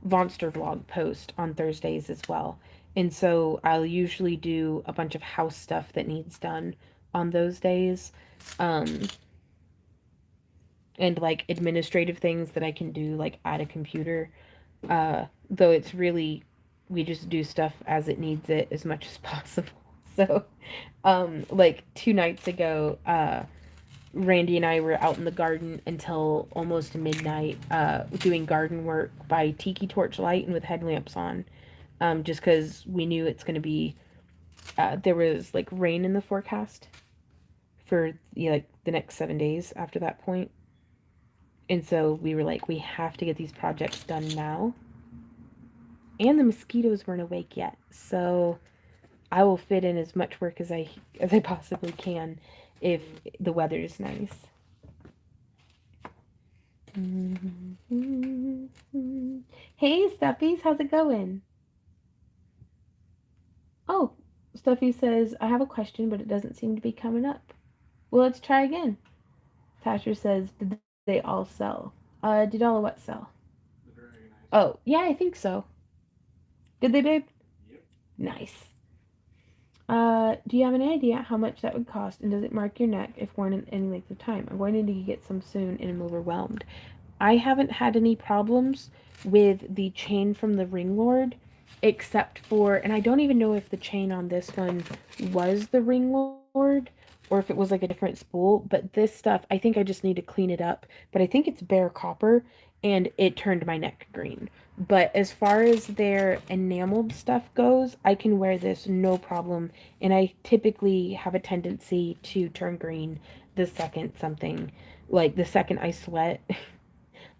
Vonster vlog post on Thursdays as well. And so I'll usually do a bunch of house stuff that needs done on those days. Um, and like administrative things that I can do like at a computer. Though it's really, we just do stuff as it needs it as much as possible. So, like 2 nights ago, Randy and I were out in the garden until almost midnight, doing garden work by tiki torch light and with headlamps on, just because we knew it's going to be, there was like rain in the forecast for like the next 7 days after that point. And so we were like, we have to get these projects done now. And the mosquitoes weren't awake yet. So I will fit in as much work as I possibly can if the weather is nice. Hey, Stuffies, how's it going? Oh, Stuffy says, I have a question, but it doesn't seem to be coming up. Well, let's try again. Tasher says, did they all sell? Did all of what sell? Oh, yeah, I think so. Did they, babe? Yep. Nice. Do you have any idea how much that would cost, and does it mark your neck if worn in any length of time? I'm going to need to get some soon, and I'm overwhelmed. I haven't had any problems with the chain from the Ring Lord, except for, and I don't even know if the chain on this one was the Ring Lord, or if it was like a different spool, but this stuff, I think I just need to clean it up, but I think it's bare copper, and it turned my neck green. But as far as their enameled stuff goes, I can wear this no problem, and I typically have a tendency to turn green the second something, like the second I sweat.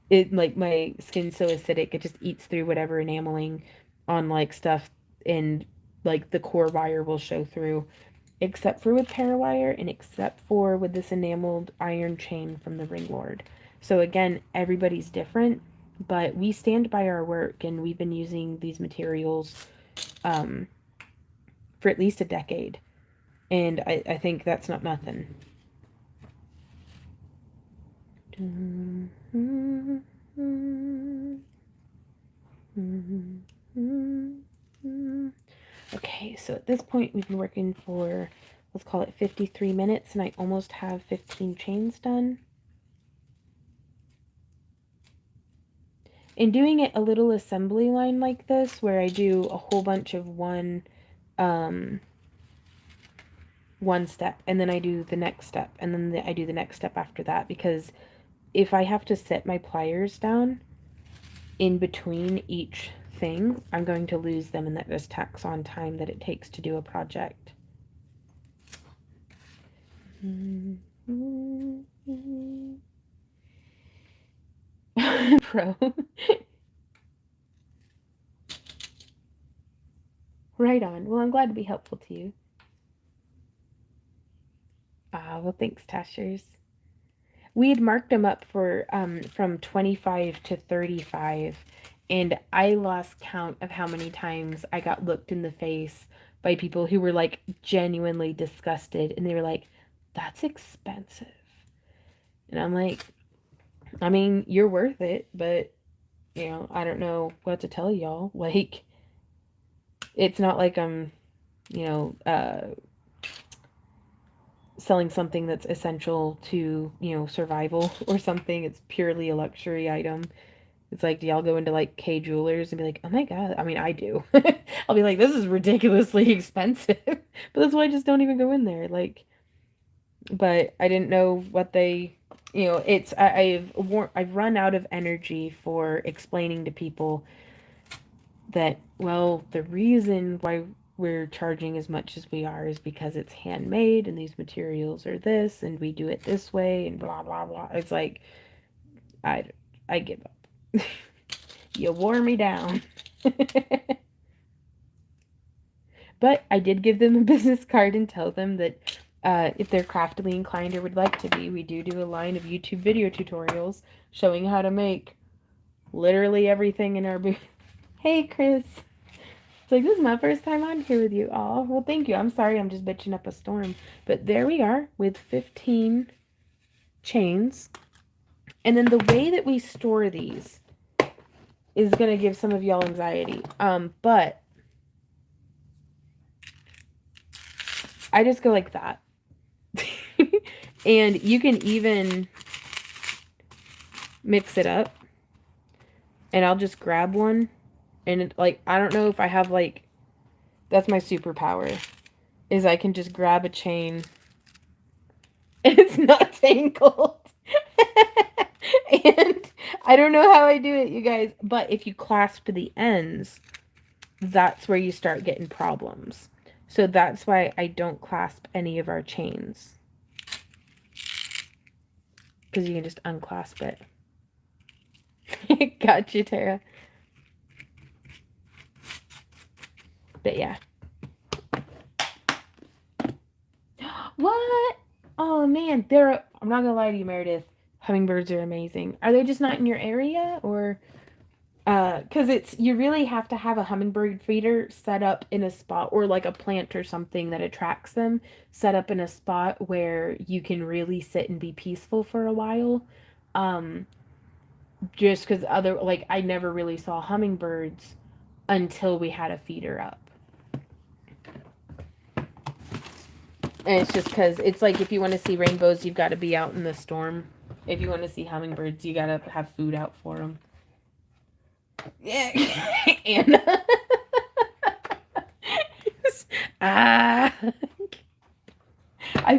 It, like, my skin's so acidic, it just eats through whatever enameling on like stuff, and like the core wire will show through, except for with Parawire, and except for with this enameled iron chain from the Ring Lord. So again, everybody's different, but we stand by our work, and we've been using these materials for at least a decade, and I think that's not nothing. Okay, so at this point we've been working for, let's call it 53 minutes, and I almost have 15 chains done. In doing it a little assembly line like this, where I do a whole bunch of one step, and then I do the next step, and then I do the next step after that, because if I have to set my pliers down in between each thing, I'm going to lose them, and that just tacks on time that it takes to do a project. Pro. Right on. Well, I'm glad to be helpful to you. Ah, well, thanks, Tashers. We had marked them up for from 25 to 35, and I lost count of how many times I got looked in the face by people who were like genuinely disgusted, and they were like, that's expensive. And I'm like, I mean, you're worth it, but you know, I don't know what to tell y'all. Like, it's not like I'm, you know, selling something that's essential to, you know, survival or something. It's purely a luxury item. It's like, do y'all go into like K Jewelers and be like, oh my God? I mean, I do. I'll be like, this is ridiculously expensive. But that's why I just don't even go in there. Like, but I didn't know what they, you know, it's, I've run out of energy for explaining to people that, well, the reason why we're charging as much as we are is because it's handmade, and these materials are this, and we do it this way, and blah blah blah. It's like, I give up. You wore me down. But I did give them a business card and tell them that if they're craftily inclined or would like to be, we do a line of YouTube video tutorials showing how to make literally everything in our booth. Hey, Chris. like, this is my first time on here with you all. Well, thank you. I'm sorry I'm just bitching up a storm. But there we are with 15 chains. And then the way that we store these is going to give some of y'all anxiety. But I just go like that. And you can even mix it up. And I'll just grab one. And it, like, I don't know if I have like, that's my superpower. Is I can just grab a chain. And it's not tangled. And I don't know how I do it, you guys. But if you clasp the ends, that's where you start getting problems. So that's why I don't clasp any of our chains. Because you can just unclasp it. Gotcha, Tara. But yeah. What? Oh man, I'm not gonna lie to you, Meredith. Hummingbirds are amazing. Are they just not in your area, or because you really have to have a hummingbird feeder set up in a spot, or like a plant or something that attracts them, set up in a spot where you can really sit and be peaceful for a while. Just because I never really saw hummingbirds until we had a feeder up. And it's just because it's like, if you want to see rainbows, you've got to be out in the storm. If you want to see hummingbirds, you got to have food out for them. Yeah. And I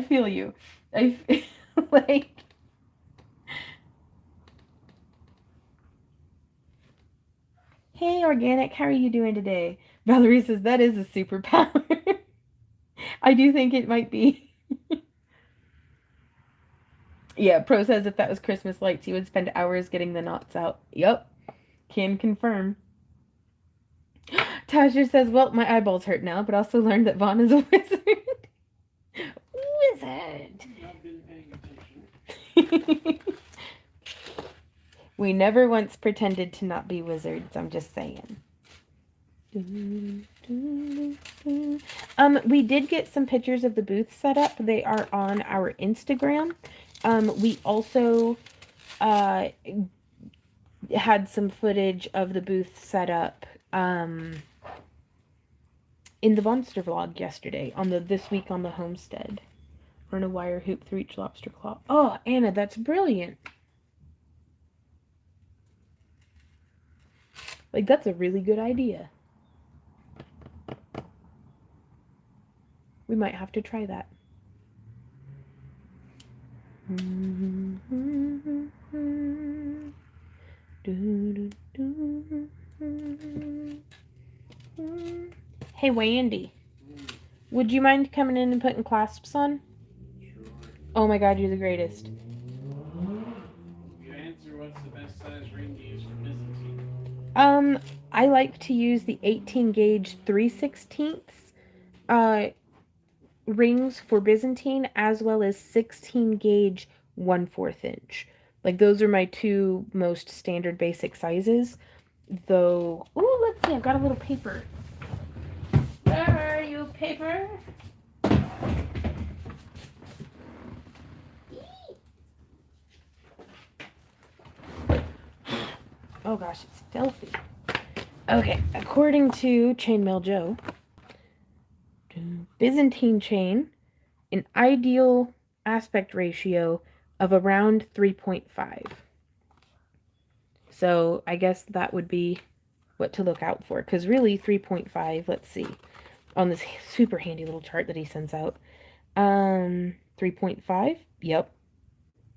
feel you. I feel like, hey, Organic, how are you doing today? Valerie says that is a superpower. I do think it might be. Yeah, Pro says if that was Christmas lights, you would spend hours getting the knots out. Yep. Can confirm. Tasha says, well, my eyeballs hurt now, but also learned that Vaughn is a wizard. Wizard. Not been paying attention. We never once pretended to not be wizards, I'm just saying. We did get some pictures of the booth set up. They are on our Instagram. We also had some footage of the booth set up in the Monster vlog yesterday on this week on the Homestead. Run a wire hoop through each lobster claw. Oh, Anna, that's brilliant. Like, that's a really good idea. We might have to try that. Hey, Wandy. Would you mind coming in and putting clasps on? Sure. Oh my god, you're the greatest. You answer what's the best size ring to use for Byzantine? I like to use the 18 gauge 3/16 rings for Byzantine, as well as 16 gauge 1/4 inch. Like, those are my two most standard basic sizes. Though, ooh, let's see, I've got a little paper. Where are you, paper? Oh gosh, it's filthy. Okay, according to Chainmail Joe, Byzantine chain, an ideal aspect ratio of around 3.5. So I guess that would be what to look out for. Because really, 3.5, let's see, on this super handy little chart that he sends out. 3.5, yep.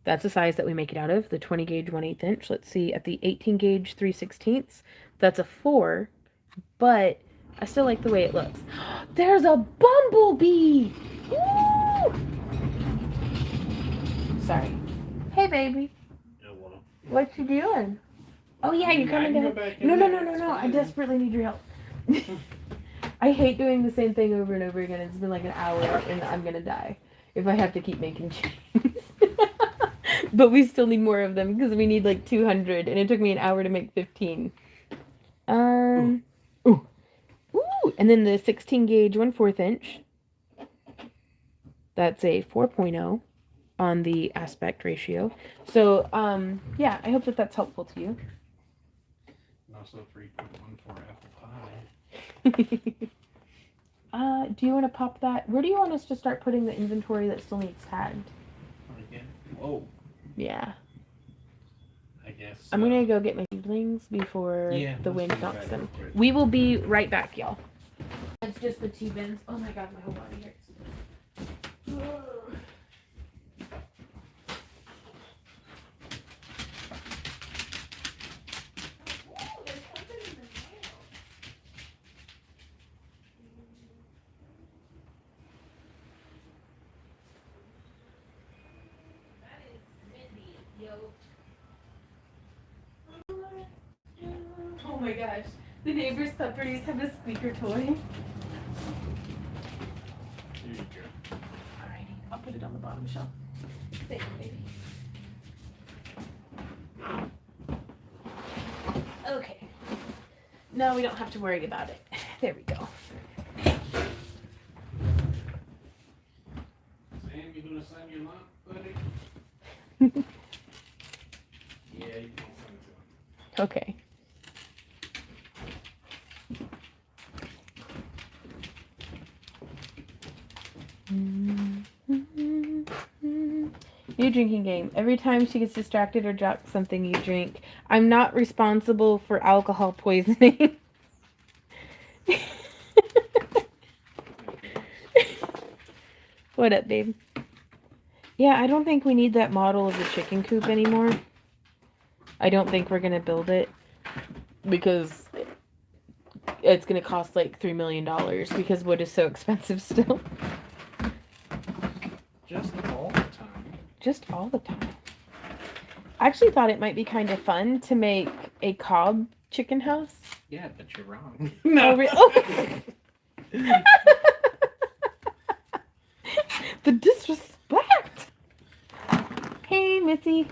That's the size that we make it out of, the 20 gauge 1/8 inch. Let's see, at the 18 gauge 3/16, that's a 4, but I still like the way it looks. There's a bumblebee! Woo! Sorry. Hey, baby. Hello. What you doing? Oh, yeah, you're coming down. No. I desperately need your help. I hate doing the same thing over and over again. It's been like an hour, and I'm gonna die if I have to keep making chains. But we still need more of them because we need like 200, and it took me an hour to make 15. Ooh. Ooh, and then the 16 gauge 1/4 inch. That's a 4.0 on the aspect ratio. So, yeah, I hope that that's helpful to you. And also 3.1 for apple pie. Do you want to pop that? Where do you want us to start putting the inventory that still needs tagged? Again? Whoa. Yeah. I guess. I'm going to go get my seedlings before the wind knocks them. We will be right back, y'all. It's just the 2 bins. Oh my god, my whole body hurts. Oh my gosh. The neighbor's puppies have a squeaker toy. There you go. Alrighty, I'll put it on the bottom shelf. Thank you, baby. Okay. No, we don't have to worry about it. There we go. Sam, you gonna sign your lot, buddy? Yeah, you can sign it. Okay. New drinking game. Every time she gets distracted or drops something, you drink. I'm not responsible for alcohol poisoning. What up, babe? Yeah, I don't think we need that model of the chicken coop anymore. I don't think we're going to build it because it's going to cost like $3 million because wood is so expensive still. Just all the time. Just all the time. I actually thought it might be kind of fun to make a cob chicken house. Yeah, but you're wrong. Oh. The disrespect. Hey, Missy.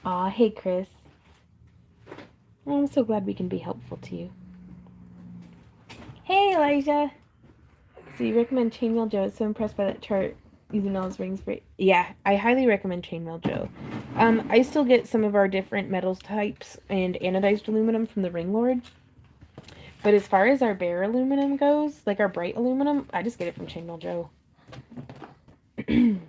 Aw, hey, Chris. Oh, I'm so glad we can be helpful to you. Hey, Elijah. So you recommend Chainmail Joe? So impressed by that chart using all his rings. Yeah, I highly recommend Chainmail Joe. I still get some of our different metals types and anodized aluminum from the Ring Lord. But as far as our bare aluminum goes, like our bright aluminum, I just get it from Chainmail Joe. I don't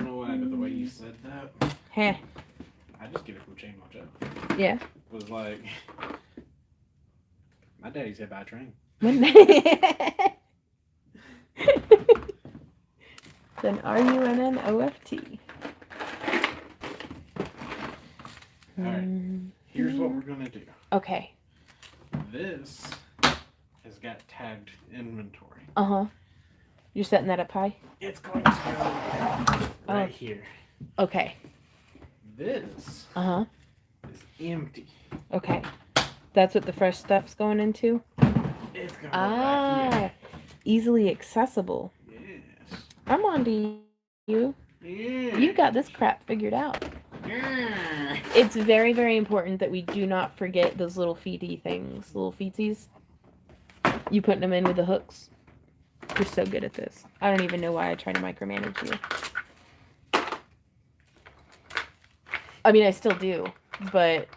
know why, but the way you said that, Heh. I just get it from Chainmail Joe. Yeah. It was like, my daddy said buy a train. Then RUNNOFT. Alright, here's what we're gonna do. Okay. This has got tagged inventory. Uh-huh. You're setting that up high? It's going to go right here. Okay. This Uh-huh. is empty. Okay. That's what the fresh stuff's going into? It's going right here. Easily accessible. Yes. I'm on to you. Yeah. You got this crap figured out. Yeah. It's very, very important that we do not forget those little feety things, little feetsies. You putting them in with the hooks. You're so good at this. I don't even know why I try to micromanage you. I mean, I still do, but...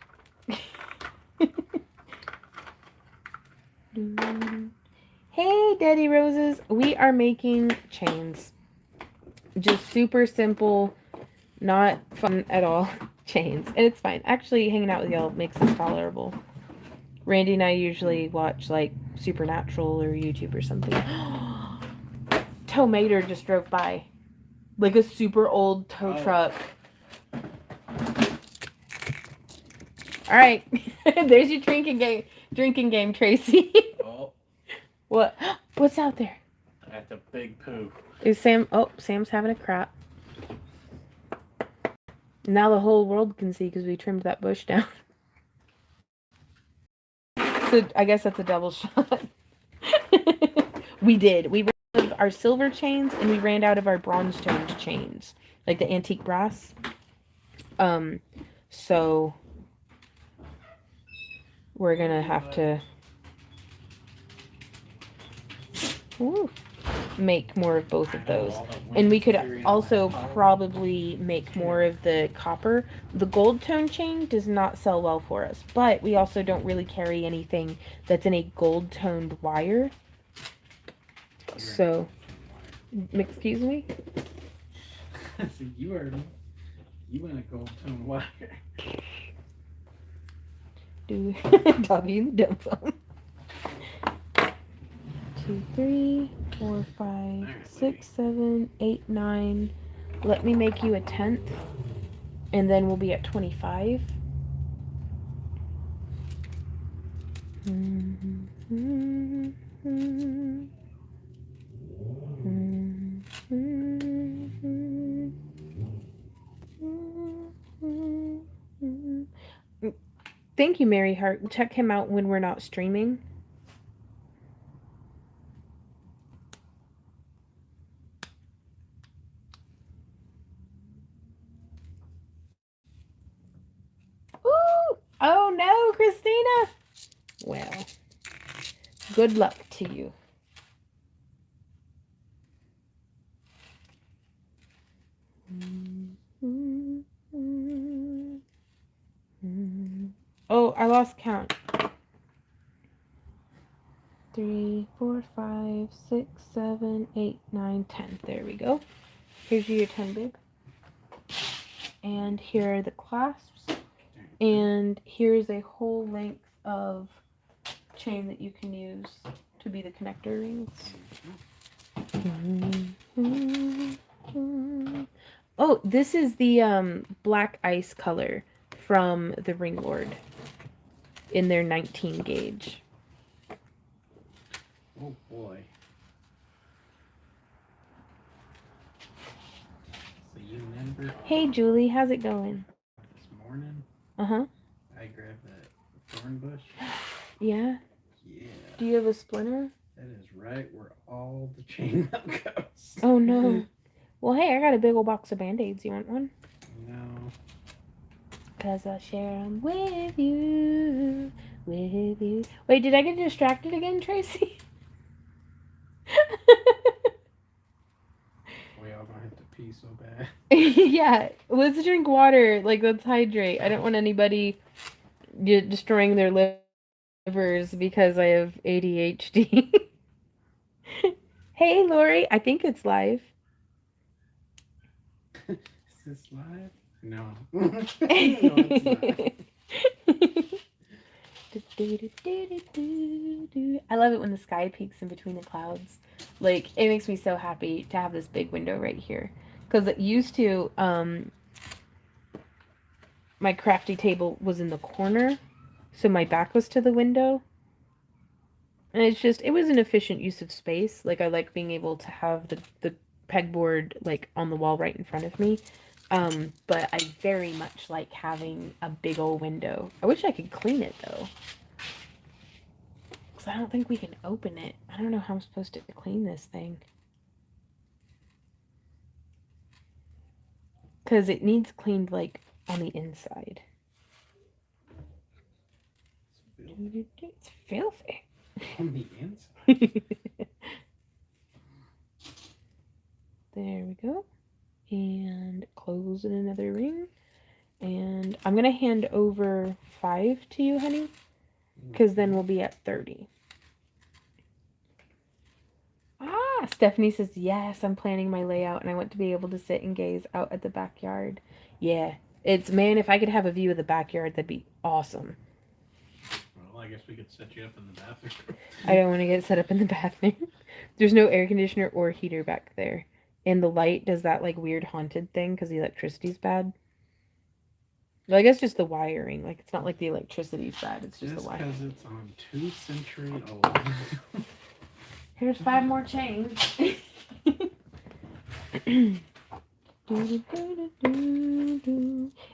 Hey, Daddy Roses. We are making chains. Just super simple, not fun at all chains. And it's fine. Actually, hanging out with y'all makes this tolerable. Randy and I usually watch, like, Supernatural or YouTube or something. Tow Mater just drove by. Like a super old tow truck. Alright. There's your drinking game, Tracy. Oh. What? What's out there? That's a big poo. Is Sam... Oh, Sam's having a crap. Now the whole world can see because we trimmed that bush down. So I guess that's a double shot. We did. We ran out of our silver chains and we ran out of our bronze toned chains. Like the antique brass. So we're going to have to make more of both of those. And we could also probably make more of the copper. The gold tone chain does not sell well for us, but we also don't really carry anything that's in a gold toned wire. So, excuse me? So you went a gold tone wire. Do Dobby in the dumb phone. 2, 3, 4, 5, 6, 7, 8, 9. Let me make you a 10th, and then we'll be at 25. Thank you, Mary Hart. Check him out when we're not streaming. Ooh! Oh no, Christina! Well, good luck to you. Oh, I lost count. 3, 4, 5, 6, 7, 8, 9, 10. There we go. Here's your 10, babe. And here are the clasps. And here's a whole length of chain that you can use to be the connector rings. Oh, this is the black ice color from the Ring Lord in their 19 gauge. Oh boy. So you remember? Hey Julie, how's it going? This morning? Uh-huh. I grabbed that thorn bush. Yeah? Yeah. Do you have a splinter? That is right where all the chainmail goes. Oh no. Well, hey, I got a big old box of Band-Aids. You want one? No. Cause I'll share them with you. With you. Wait, did I get distracted again, Tracy? We all gonna have to pee so bad. Yeah, let's drink water. Like, let's hydrate. I don't want anybody destroying their livers because I have ADHD. Hey, Lori. I think it's live. Is this live? No. No, it's not. I love it when the sky peeks in between the clouds. Like, it makes me so happy to have this big window right here. Because it used to, my crafty table was in the corner, so my back was to the window. And it's just, it was an efficient use of space. Like, I like being able to have the pegboard, like, on the wall right in front of me. But I very much like having a big old window. I wish I could clean it, though. Because I don't think we can open it. I don't know how I'm supposed to clean this thing. Because it needs cleaned, like, on the inside. It's filthy. on the inside. There we go. And close in another ring. And I'm going to hand over 5 to you, honey. Because then we'll be at 30. Ah, Stephanie says, yes, I'm planning my layout and I want to be able to sit and gaze out at the backyard. Yeah, it's, man, if I could have a view of the backyard, that'd be awesome. Well, I guess we could set you up in the bathroom. I don't want to get set up in the bathroom. There's no air conditioner or heater back there. And the light does that, like, weird haunted thing because the electricity's bad. Well, I guess just the wiring. Like, it's not like the electricity's bad. It's just the wiring. Because it's on 2 century old. Here's 5 more chains. It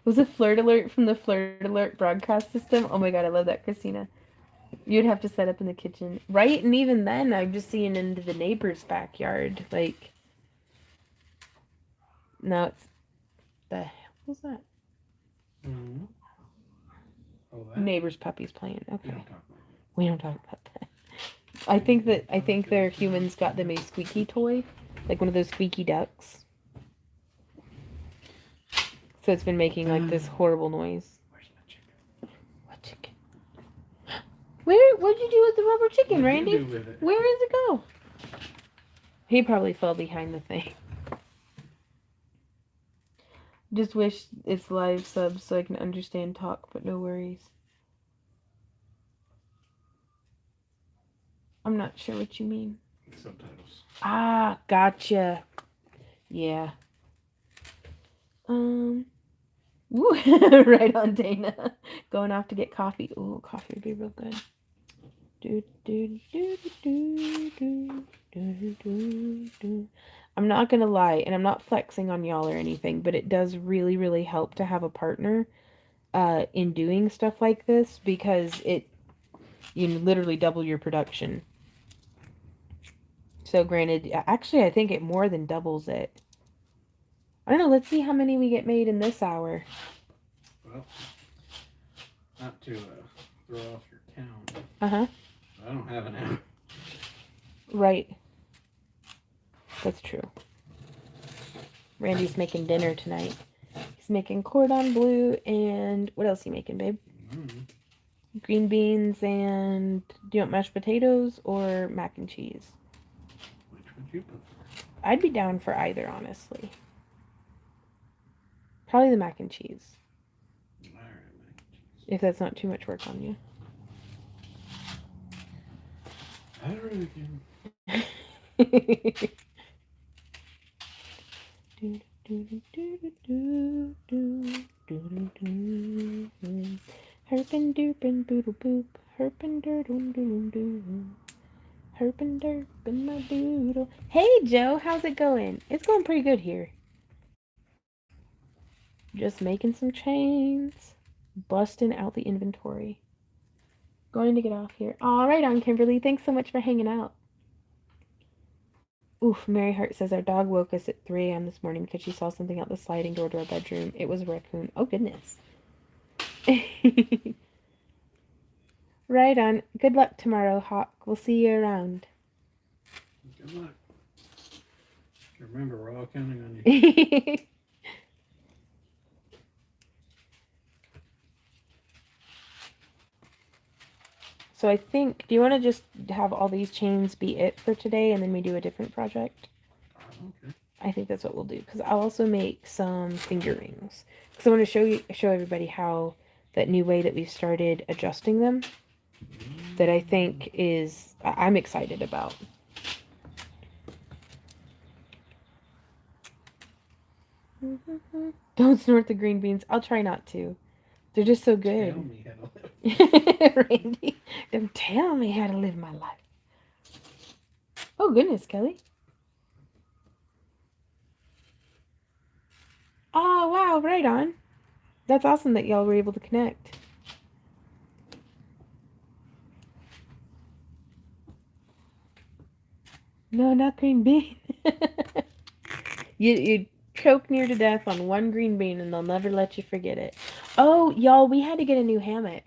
was a flirt alert from the flirt alert broadcast system. Oh my god, I love that, Christina. You'd have to set up in the kitchen. Right? And even then, I'm just seeing into the neighbor's backyard. Like, no, it's... The hell was that? Mm-hmm. Oh, that? Neighbor's puppy's playing. We Okay. don't talk about that. We don't talk about that. I think their humans got them a squeaky toy, like one of those squeaky ducks. So it's been making like this horrible noise. Where's my chicken? What chicken? What'd you do with the rubber chicken, What'd you Randy? do with it? Where did it go? He probably fell behind the thing. Just wish it's live subs so I can understand talk, but no worries. I'm not sure what you mean. Subtitles. Ah, gotcha. Yeah. Woo, right on, Dana. Going off to get coffee. Ooh, coffee would be real good. I'm not gonna lie, and I'm not flexing on y'all or anything, but it does really, really help to have a partner in doing stuff like this, because you literally double your production. So granted, actually I think it more than doubles it. I don't know, let's see how many we get made in this hour. Well, not to throw off your count. Uh-huh. I don't have an hour. Right. That's true. Randy's making dinner tonight. He's making cordon bleu and what else are you making, babe? Green beans and do you want mashed potatoes or mac and cheese? Which would you prefer? I'd be down for either, honestly. Probably the mac and cheese. Alright, mac and cheese. If that's not too much work on you. I reckon. Herpin derpin boodle boop. Herpin durdle doodle doo. Herpin derpin my doodle. Hey Joe, how's it going? It's going pretty good here. Just making some chains. Busting out the inventory. Going to get off here. Alright on, Kimberly. Thanks so much for hanging out. Oof, Mary Hart says our dog woke us at 3 a.m. this morning because she saw something out the sliding door to our bedroom. It was a raccoon. Oh, goodness. Right on. Good luck tomorrow, Hawk. We'll see you around. Good luck. Remember, we're all counting on you. So I think, do you want to just have all these chains be it for today and then we do a different project? Okay. I think that's what we'll do, because I'll also make some finger rings. Because I want to show everybody how that new way that we've started adjusting them, that I think is, I'm excited about. Don't snort the green beans. I'll try not to. They're just so good. Tell me how to live. Randy, don't tell me how to live my life. Oh, goodness, Kelly. Oh, wow, right on. That's awesome that y'all were able to connect. No, not green bean. You choke near to death on one green bean and they'll never let you forget it. Oh, y'all, we had to get a new hammock.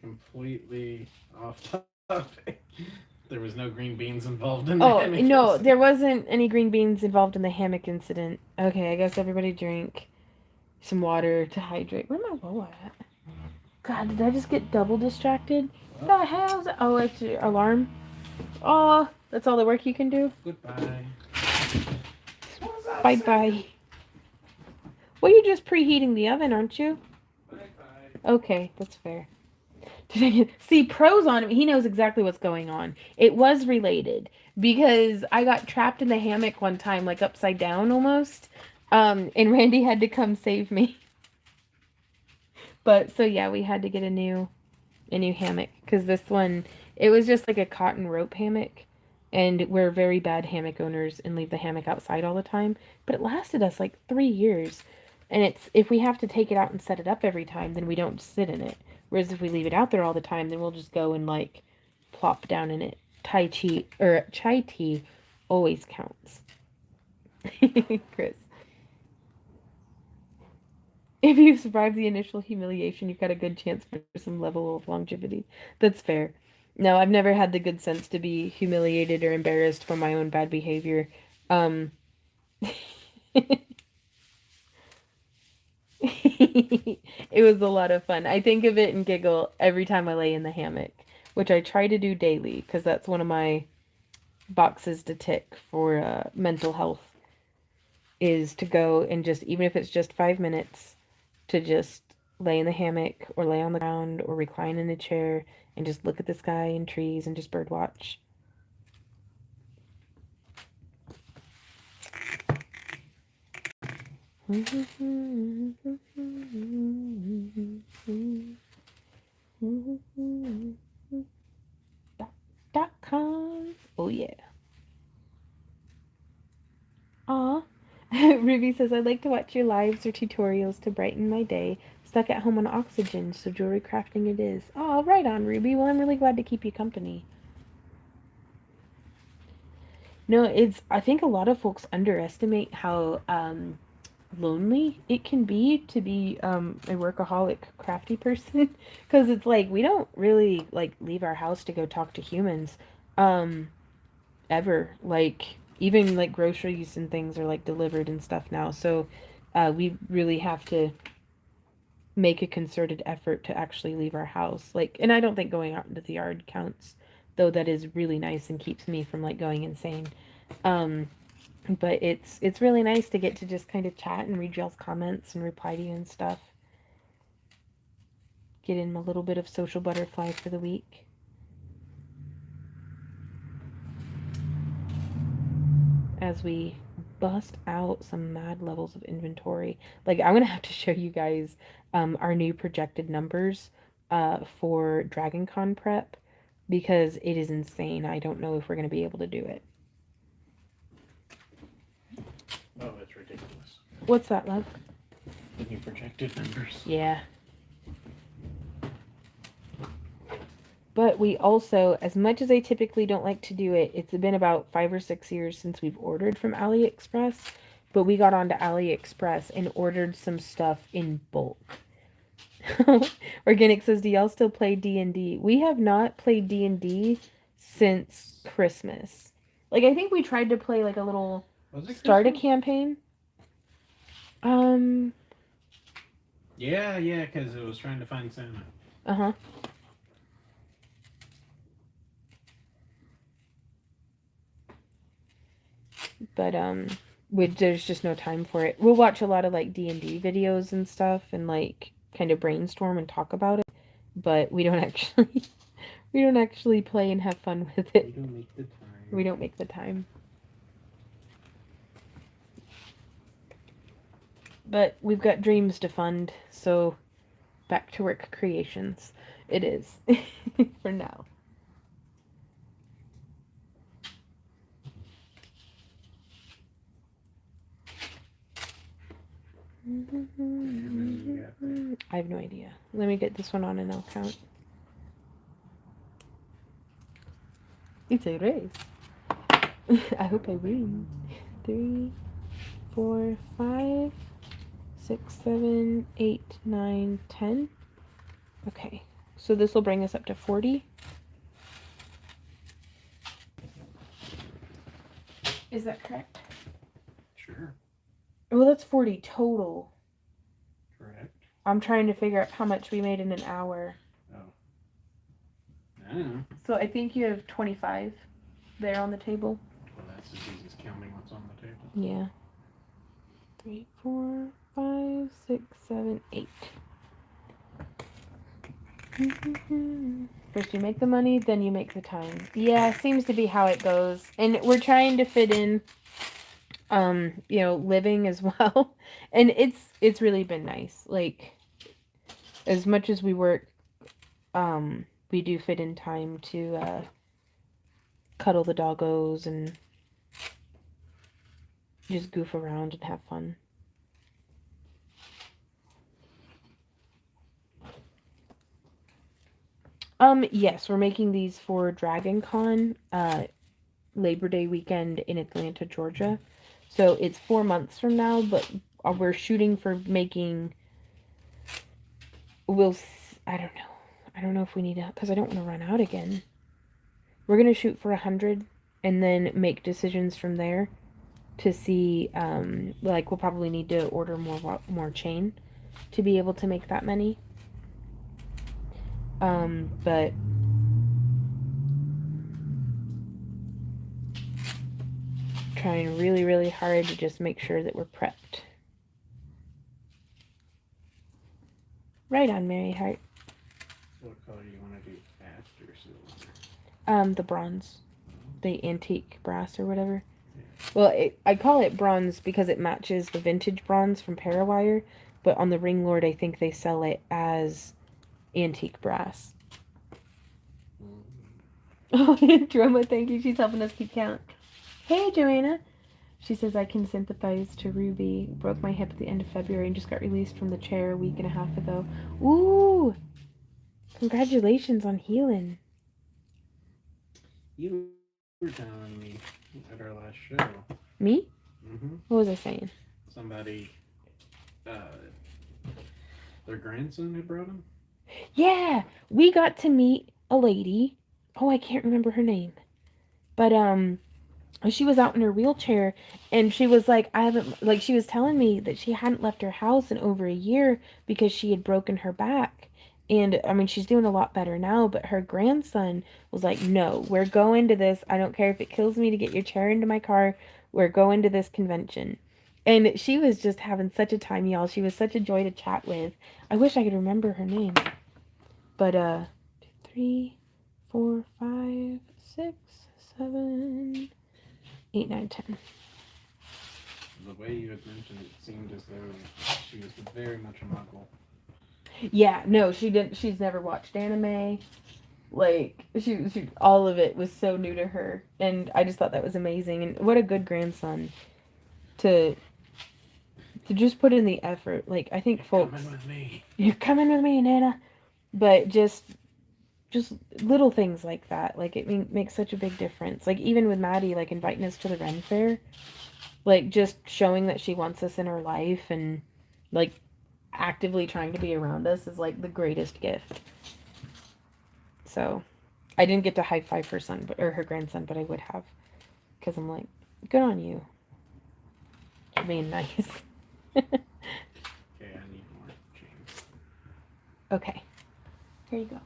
Completely off topic. There was no green beans involved in that. Oh, no, there wasn't any green beans involved in the hammock incident. Okay, I guess everybody drink some water to hydrate. Where's my boa at? God, did I just get double distracted? What the hell's that? Oh, it's your alarm. Oh, that's all the work you can do? Goodbye. Bye-bye. Well, you're just preheating the oven, aren't you? Bye-bye. Okay, that's fair. See, Pro's on him. He knows exactly what's going on. It was related because I got trapped in the hammock one time, like upside down almost. And Randy had to come save me. But so yeah, we had to get a new hammock because this one, it was just like a cotton rope hammock, and we're very bad hammock owners and leave the hammock outside all the time. But it lasted us like 3 years, and it's if we have to take it out and set it up every time, then we don't sit in it. Whereas if we leave it out there all the time, then we'll just go and like plop down in it. Chai tea always counts. Chris. If you survive the initial humiliation, you've got a good chance for some level of longevity. That's fair. No, I've never had the good sense to be humiliated or embarrassed for my own bad behavior. Um, it was a lot of fun. I think of it and giggle every time I lay in the hammock, which I try to do daily because that's one of my boxes to tick for mental health is to go and just, even if it's just 5 minutes, to just lay in the hammock or lay on the ground or recline in a chair and just look at the sky and trees and just bird watch. .com. Oh yeah. Aw. Ruby says, I'd like to watch your lives or tutorials to brighten my day. Stuck at home on oxygen, so jewelry crafting it is. Oh, right on, Ruby. Well, I'm really glad to keep you company. No, I think a lot of folks underestimate how lonely it can be to be a workaholic crafty person because it's like we don't really like leave our house to go talk to humans um ever, like even like groceries and things are like delivered and stuff now, so we really have to make a concerted effort to actually leave our house, like, and I don't think going out into the yard counts, though that is really nice and keeps me from like going insane. um but it's really nice to get to just kind of chat and read y'all's comments and reply to you and stuff. Get in a little bit of social butterfly for the week. As we bust out some mad levels of inventory. Like, I'm gonna have to show you guys our new projected numbers for Dragon Con prep because it is insane. I don't know if we're gonna be able to do it. Oh, that's ridiculous. What's that, love? The new projected numbers. Yeah. But we also, as much as I typically don't like to do it, it's been about 5 or 6 years since we've ordered from AliExpress. But we got onto AliExpress and ordered some stuff in bulk. Organic says, do y'all still play D&D? We have not played D&D since Christmas. Like, I think we tried to play like a little start a campaign. Yeah, because it was trying to find Santa. Uh-huh. But there's just no time for it. We'll watch a lot of like D&D videos and stuff and like kind of brainstorm and talk about it, but we don't actually play and have fun with it. We don't make the time. We don't make the time. But we've got dreams to fund, so back to work creations. It is for now. I have no idea. Let me get this one on and I'll count. It's a race. I hope I win. 3, 4, 5, 6, 7, 8, 9, 10. Okay, so this will bring us up to 40. Is that correct? Sure. Well, that's 40 total. Correct. I'm trying to figure out how much we made in an hour. Oh. I don't know. So I think you have 25 there on the table. Well, that's as easy as counting what's on the table. Yeah. 3, 4, 5, 6, 7, 8. First you make the money, then you make the time. Yeah, seems to be how it goes. And we're trying to fit in living as well. And it's really been nice. Like, as much as we work, we do fit in time to cuddle the doggos and just goof around and have fun. Yes, we're making these for Dragon Con, Labor Day weekend in Atlanta, Georgia. So it's 4 months from now, but we're shooting for making I don't know. I don't know if we need to, because I don't want to run out again. We're going to shoot for 100 and then make decisions from there to see, like, we'll probably need to order more chain to be able to make that many. But trying really, really hard to just make sure that we're prepped. Right on, Mary Hart. What color do you want to do, after silver? The bronze. The antique brass or whatever. Yeah. Well, I call it bronze because it matches the vintage bronze from Parawire, but on the Ring Lord, I think they sell it as antique brass. Oh, Droma, thank you. She's helping us keep count. Hey, Joanna. She says, I can sympathize to Ruby. Broke my hip at the end of February and just got released from the chair a week and a half ago. Ooh! Congratulations on healing. You were telling me at our last show. Me? Mm-hmm. What was I saying? Somebody, their grandson had brought him? Yeah! We got to meet a lady. Oh, I can't remember her name. But, she was out in her wheelchair and she was like, she was telling me that she hadn't left her house in over a year because she had broken her back. And I mean, she's doing a lot better now, but her grandson was like, no, we're going to this. I don't care if it kills me to get your chair into my car. We're going to this convention. And she was just having such a time, y'all. She was such a joy to chat with. I wish I could remember her name. But, 2, 3, 4, 5, 6, 7... 8, 9, 10. The way you had mentioned it seemed as though she was very much a muggle. Yeah, no, she didn't. She's never watched anime. Like, she all of it was so new to her, and I just thought that was amazing. And what a good grandson to just put in the effort. Like, I think folks, coming with me. You're coming with me, Nana. But just little things like that, like it makes such a big difference. Like even with Maddie, like inviting us to the Ren Fair, like just showing that she wants us in her life and like actively trying to be around us is like the greatest gift. So I didn't get to high five her son, or her grandson, but I would have, because I'm like, good on you for being nice. Okay, I need more chains. Okay, here you go.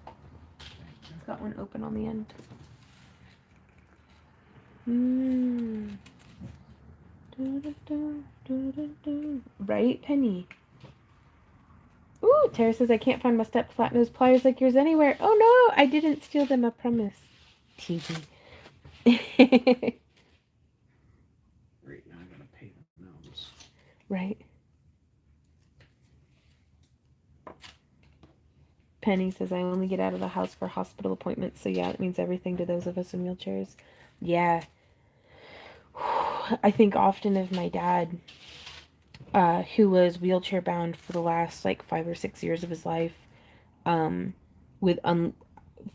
Got one open on the end. Right, Penny? Ooh, Tara says, I can't find my step flat nose pliers like yours anywhere. Oh no, I didn't steal them, I promise. TV. Right, now I gotta pay the gnomes. Right. Penny says, I only get out of the house for hospital appointments, so yeah, it means everything to those of us in wheelchairs. Yeah. I think often of my dad, who was wheelchair bound for the last like 5 or 6 years of his life. With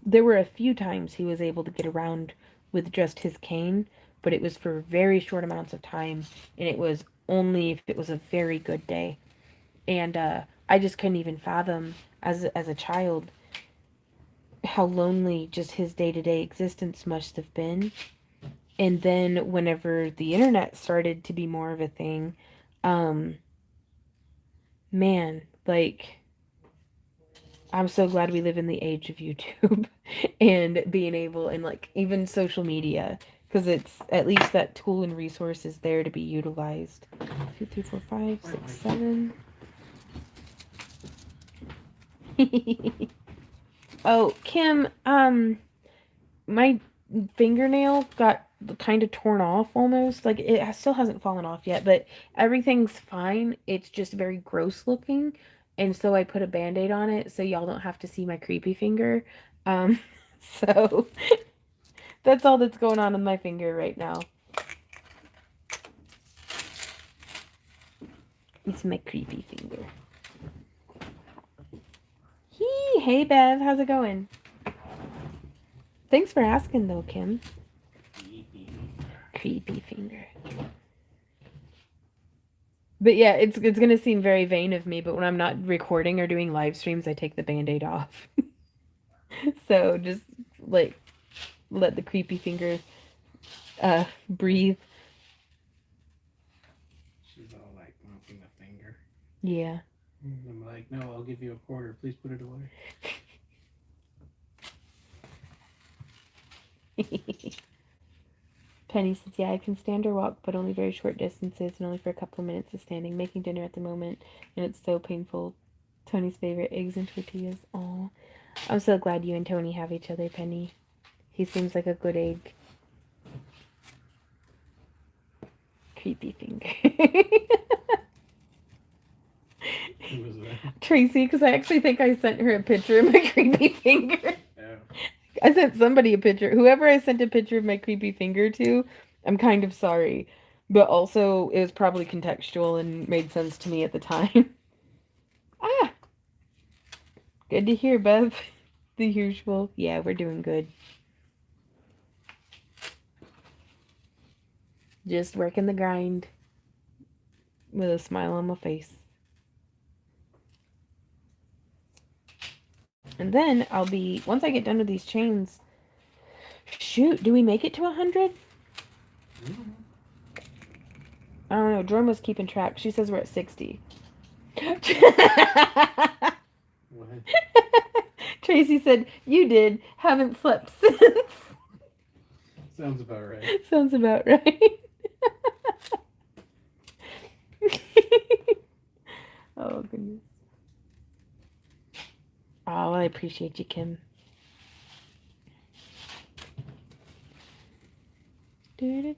there were a few times he was able to get around with just his cane, but it was for very short amounts of time, and it was only if it was a very good day. And I just couldn't even fathom as a child how lonely just his day-to-day existence must have been. And then whenever the internet started to be more of a thing, man, like, I'm so glad we live in the age of YouTube and being able, and like even social media, because it's at least that tool and resource is there to be utilized. 2, 3, 4, 5, 6, 7. Oh, Kim, my fingernail got kind of torn off almost. Like it still hasn't fallen off yet, but everything's fine. It's just very gross looking. And so I put a band-aid on it so y'all don't have to see my creepy finger. So that's all that's going on with my finger right now. It's my creepy finger. Hey Bev, how's it going? Thanks for asking though, Kim. Creepy finger. But yeah, it's gonna seem very vain of me, but when I'm not recording or doing live streams, I take the band-aid off. So just like let the creepy finger breathe. She's all like mopping the finger. Yeah. I'm like, no, I'll give you a quarter. Please put it away. Penny says, yeah, I can stand or walk, but only very short distances and only for a couple of minutes of standing, making dinner at the moment, and it's so painful. Tony's favorite, eggs and tortillas. Aw. I'm so glad you and Tony have each other, Penny. He seems like a good egg. Creepy finger. Who was that? Tracy, because I actually think I sent her a picture of my creepy finger. Oh. I sent somebody a picture. Whoever I sent a picture of my creepy finger to, I'm kind of sorry. But also, it was probably contextual and made sense to me at the time. Ah! Good to hear, Bev. The usual. Yeah, we're doing good. Just working the grind. With a smile on my face. And then I'll be, once I get done with these chains, shoot, do we make it to 100? I don't know. Jorma's keeping track. She says we're at 60. What? Tracy said, you did. Haven't slept since. Sounds about right. Sounds about right. Oh, goodness. Oh, well, I appreciate you, Kim. Hey,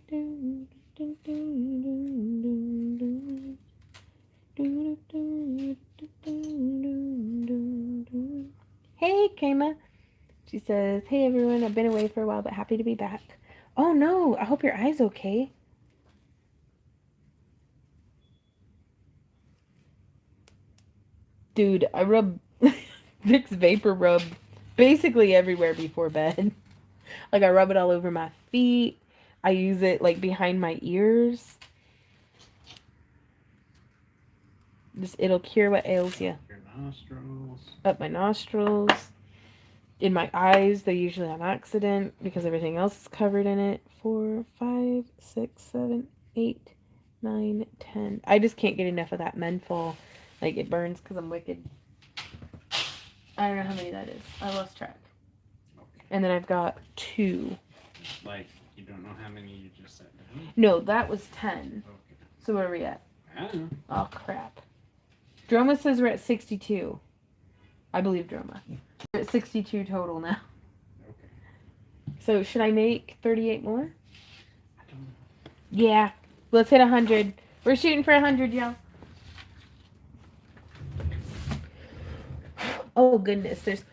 Kama. She says, hey, everyone. I've been away for a while, but happy to be back. Oh, no. I hope your eye's okay. Dude, I rub Vicks Vapor Rub basically everywhere before bed. Like, I rub it all over my feet. I use it, like, behind my ears. Just, it'll cure what ails you. Your nostrils. Up my nostrils. In my eyes, they're usually on accident because everything else is covered in it. 4, 5, 6, 7, 8, 9, 10. I just can't get enough of that menthol. Like, it burns because I'm wicked. I don't know how many that is. I lost track. Okay. And then I've got 2. Like, you don't know how many you just set down? No, that was 10. Okay. So where are we at? I don't know. Oh, crap. Droma says we're at 62. I believe Droma. We're at 62 total now. Okay. So should I make 38 more? I don't know. Yeah. Let's hit 100. We're shooting for 100, y'all. Oh, goodness. There's...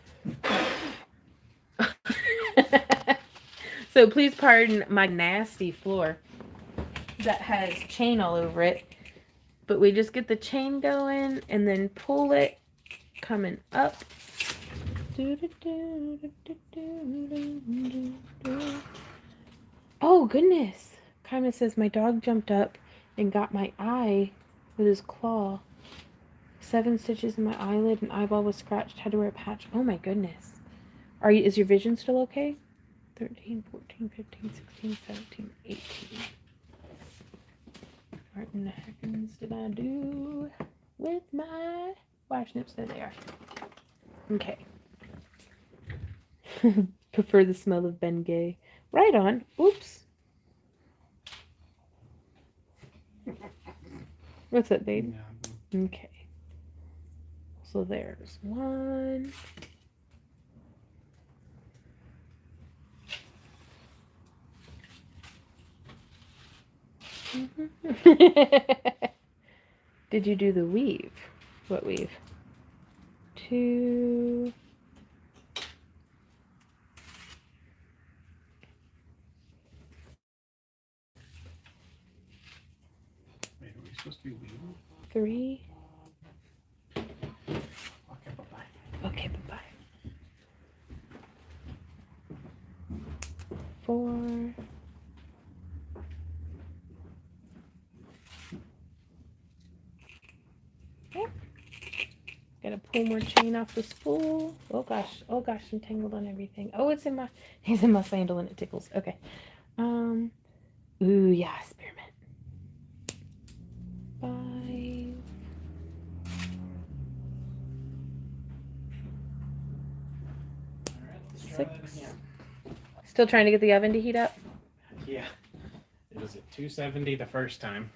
So please pardon my nasty floor that has chain all over it. But we just get the chain going and then pull it coming up. Oh, goodness. Kaima says my dog jumped up and got my eye with his claw. 7 stitches in my eyelid and eyeball was scratched. Had to wear a patch. Oh, my goodness. Is your vision still okay? 13, 14, 15, 16, 17, 18. What in the heckins did I do with my wire snips? There they are. Okay. Prefer the smell of Bengay. Right on. Oops. What's that, babe? Yeah. Okay. So there's 1. Did you do the weave? What weave? 2. Wait, are we supposed to be weaving? 3. Okay, bye-bye. Okay, bye-bye. 4. Gotta pull more chain off the spool. Oh gosh, I'm tangled on everything. Oh, he's in my sandal and it tickles. Okay. Ooh, yeah, spearmint. 5. Alright, let's try 6. that again. Still trying to get the oven to heat up? Yeah. It was at 270 the first time.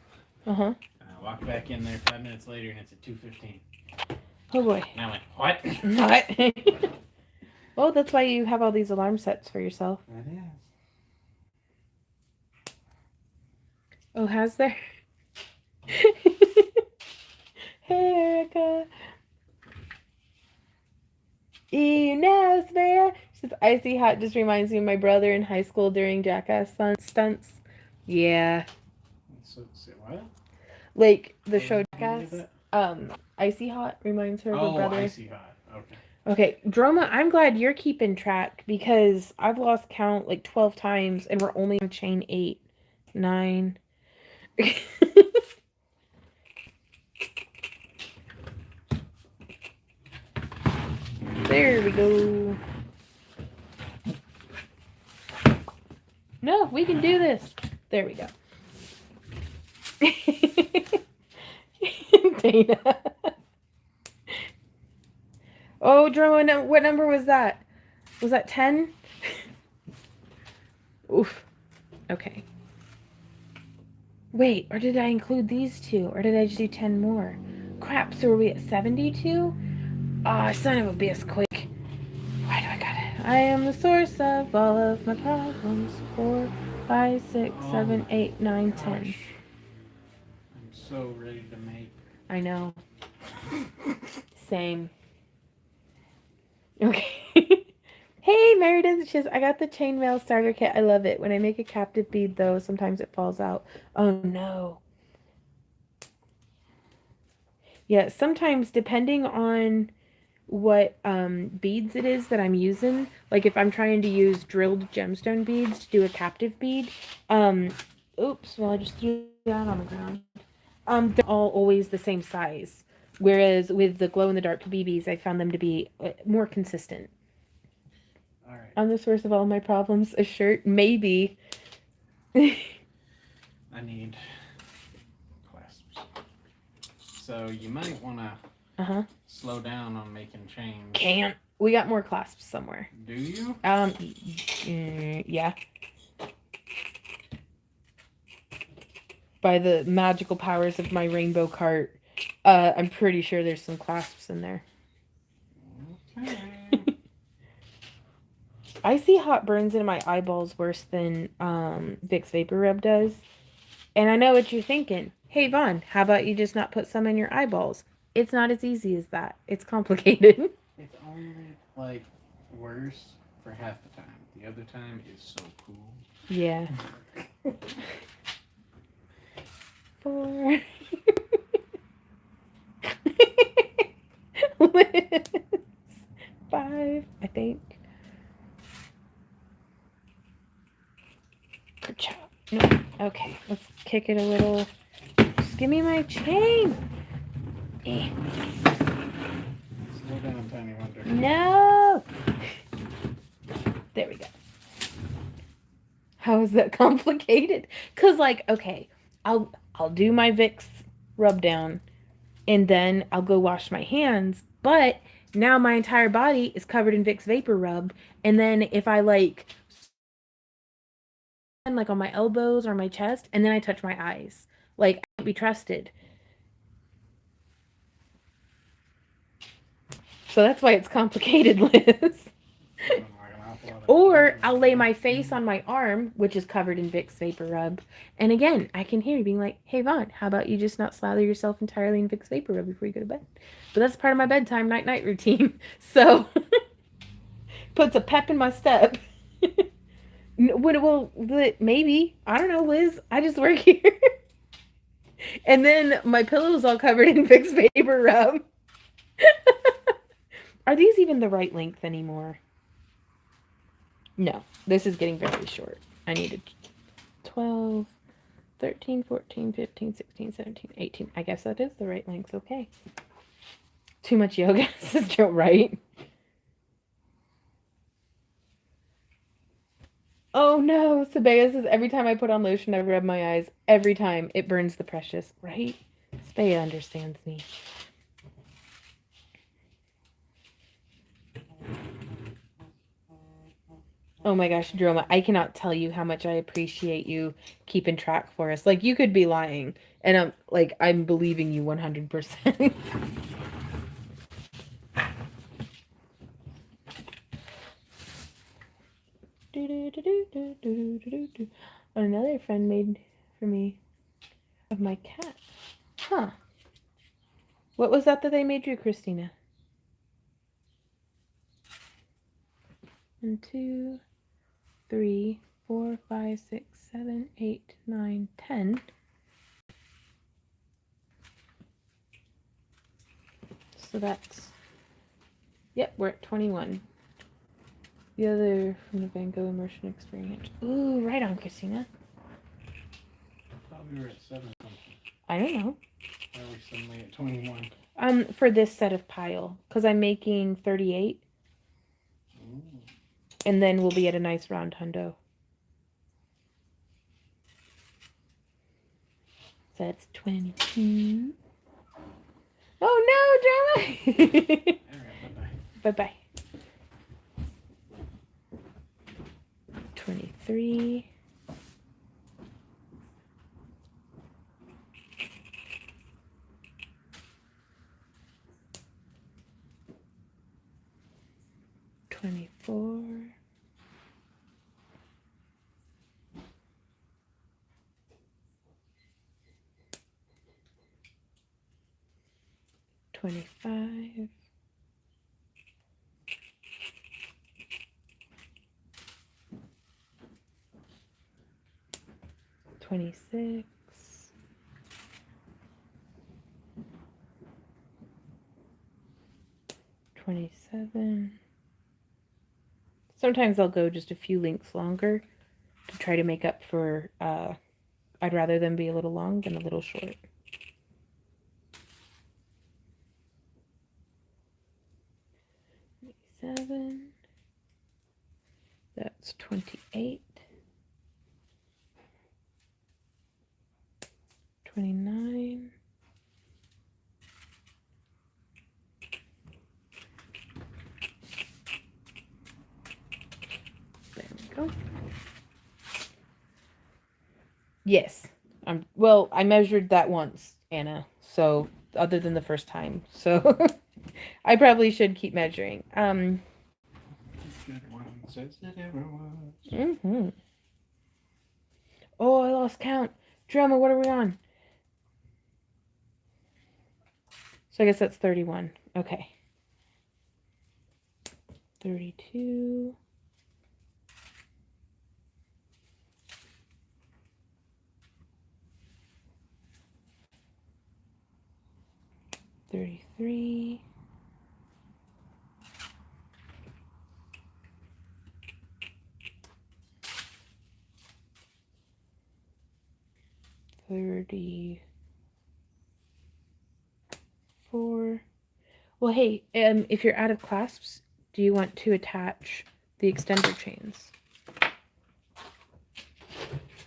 Uh-huh. I walked back in there 5 minutes later and it's at 215. Oh boy. Now I went, what? What? Well, that's why you have all these alarm sets for yourself. That is. Oh, has there? Hey, Erica. You know, Sarah. She says, icy hot just reminds me of my brother in high school during jackass stunts. Yeah. So, what? Like the What show is Jackass. that? Icy hot reminds her of her Oh, brother. icy hot. Okay. Okay, Droma, I'm glad you're keeping track because I've lost count like 12 times and we're only on chain 8, 9. There we go. No, we can do this. There we go. Dana. Oh, Droma, what number was that? Was that 10? Oof. Okay. Wait, or did I include these two? Or did I just do 10 more? Crap, so are we at 72? Ah, son of a bisque, quick. Why do I got it? I am the source of all of my problems. 4, 5, 6, 7, 8, 9, 10. I'm so ready to make. I know. Same. Okay. Hey, Meredith. She says, I got the chainmail starter kit. I love it. When I make a captive bead, though, sometimes it falls out. Oh, no. Yeah, sometimes, depending on what beads it is that I'm using, like if I'm trying to use drilled gemstone beads to do a captive bead, oops, well, I just threw that on the ground. They're all always the same size. Whereas with the glow-in-the-dark BBs, I found them to be more consistent. All right. I'm the source of all my problems. A shirt? Maybe. I need clasps. So you might want to slow down on making chains. Can't. We got more clasps somewhere. Do you? Yeah. By the magical powers of my rainbow cart, I'm pretty sure there's some clasps in there. Okay. Icy hot burns into my eyeballs worse than Vicks Vapor Rub does. And I know what you're thinking. Hey, Vaughn, how about you just not put some in your eyeballs? It's not as easy as that. It's complicated. It's only like worse for half the time. The other time is so cool. Yeah. 4. Liz. 5, I think. No. Okay, let's kick it a little. Just give me my chain. Eh. Slow down, Tiny Wonder. No. There we go. How is that complicated? Cause like, okay, I'll do my Vicks rub down, and then I'll go wash my hands. But now my entire body is covered in Vicks Vapor Rub, and then if I like on my elbows or my chest, and then I touch my eyes, like I can't be trusted. So that's why it's complicated, Liz. Or I'll lay my face on my arm, which is covered in Vicks Vapor Rub. And again, I can hear you being like, hey, Vaughn, how about you just not slather yourself entirely in Vicks Vapor Rub before you go to bed? But that's part of my bedtime night-night routine. So, puts a pep in my step. Well, maybe. I don't know, Liz. I just work here. And then my pillow's all covered in Vicks Vapor Rub. Are these even the right length anymore? No, this is getting very short. I needed 12, 13, 14, 15, 16, 17, 18. I guess that is the right length. Okay. Too much yoga, sister, right? Oh no, Sabea says every time I put on lotion, I rub my eyes. Every time it burns the precious, right? Sabea understands me. Oh my gosh, Droma, I cannot tell you how much I appreciate you keeping track for us. Like, you could be lying, and I'm believing you 100%. Another friend made for me of my cat. Huh. What was that they made you, Christina? 1, 2, 3, 4, 5, 6, 7, 8, 9, 10. So that's, yep, we're at 21. The other from the Van Gogh immersion experience. Ooh, right on, Christina. I thought we were at 7 something. I don't know. Why are we suddenly at 21? For this set of pile, because I'm making 38. Ooh. And then we'll be at a nice round hundo. So that's 22. Oh no, drama! Alright, bye-bye. Bye-bye. 23. 24. 25. 26. 27. Sometimes I'll go just a few links longer to try to make up for, I'd rather them be a little long than a little short. 27. That's 28. 29. There we go. Yes. Well, I measured that once, Anna. So, other than the first time. So, I probably should keep measuring. Good one says it ever was. Mm-hmm. Oh, I lost count. Drama, what are we on? So I guess that's 31. Okay. 32. 33. 34. Well, hey, if you're out of clasps, do you want to attach the extender chains?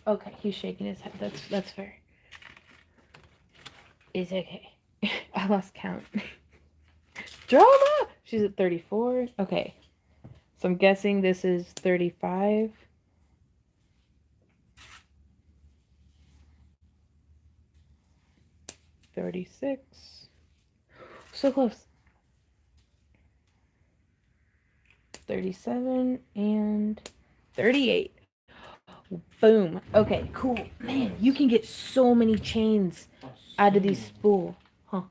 Okay, he's shaking his head. That's fair. It's okay. I lost count. Drama! She's at 34. Okay. So I'm guessing this is 35. 36. So close. 37 and 38. Boom. Okay, cool. Man, you can get so many chains out of these spool. Huh.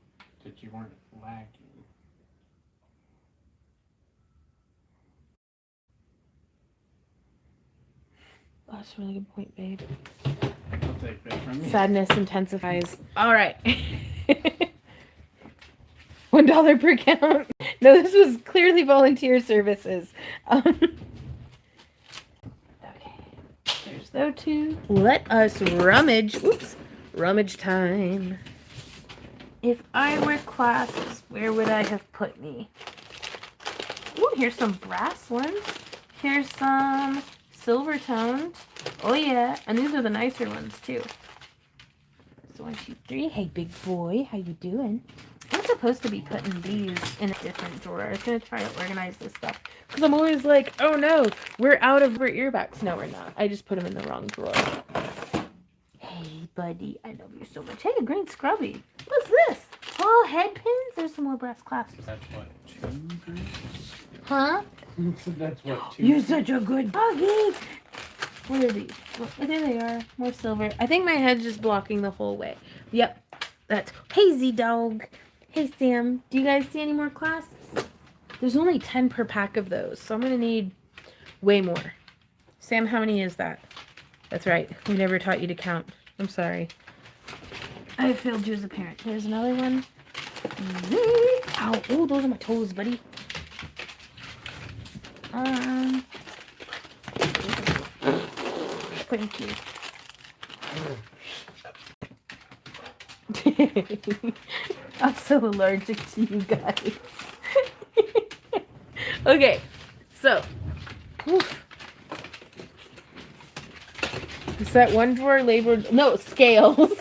That you weren't lagging. Oh, that's a really good point, babe. I'll take that from you. Sadness intensifies. All right. $1 per count. No, this was clearly volunteer services. Okay. There's those two. Let us rummage. Oops. Rummage time. If I were clasps, where would I have put me? Ooh, here's some brass ones. Here's some silver toned. Oh yeah, and these are the nicer ones too. So 1, 2, 3. Hey, big boy, how you doing? I'm supposed to be putting these in a different drawer. I was gonna try to organize this stuff because I'm always like, oh no, we're out of our earbacks. No, we're not. I just put them in the wrong drawer. Hey, buddy, I love you so much. Hey, a green scrubby. What's this? Oh, head pins. There's some more brass clasps. That's what, 2 grams? Huh? That's what, 2 You're such a good doggy. What are these? Well, there they are. More silver. I think my head's just blocking the whole way. Yep. That's Hazy Dog. Hey, Sam. Do you guys see any more clasps? There's only 10 per pack of those, so I'm going to need way more. Sam, how many is that? That's right. We never taught you to count. I'm sorry. I failed you as a parent. There's another one. Ow. Oh, those are my toes, buddy. Thank you. I'm so allergic to you guys. Okay, so oof. Is that one drawer labeled? No, scales.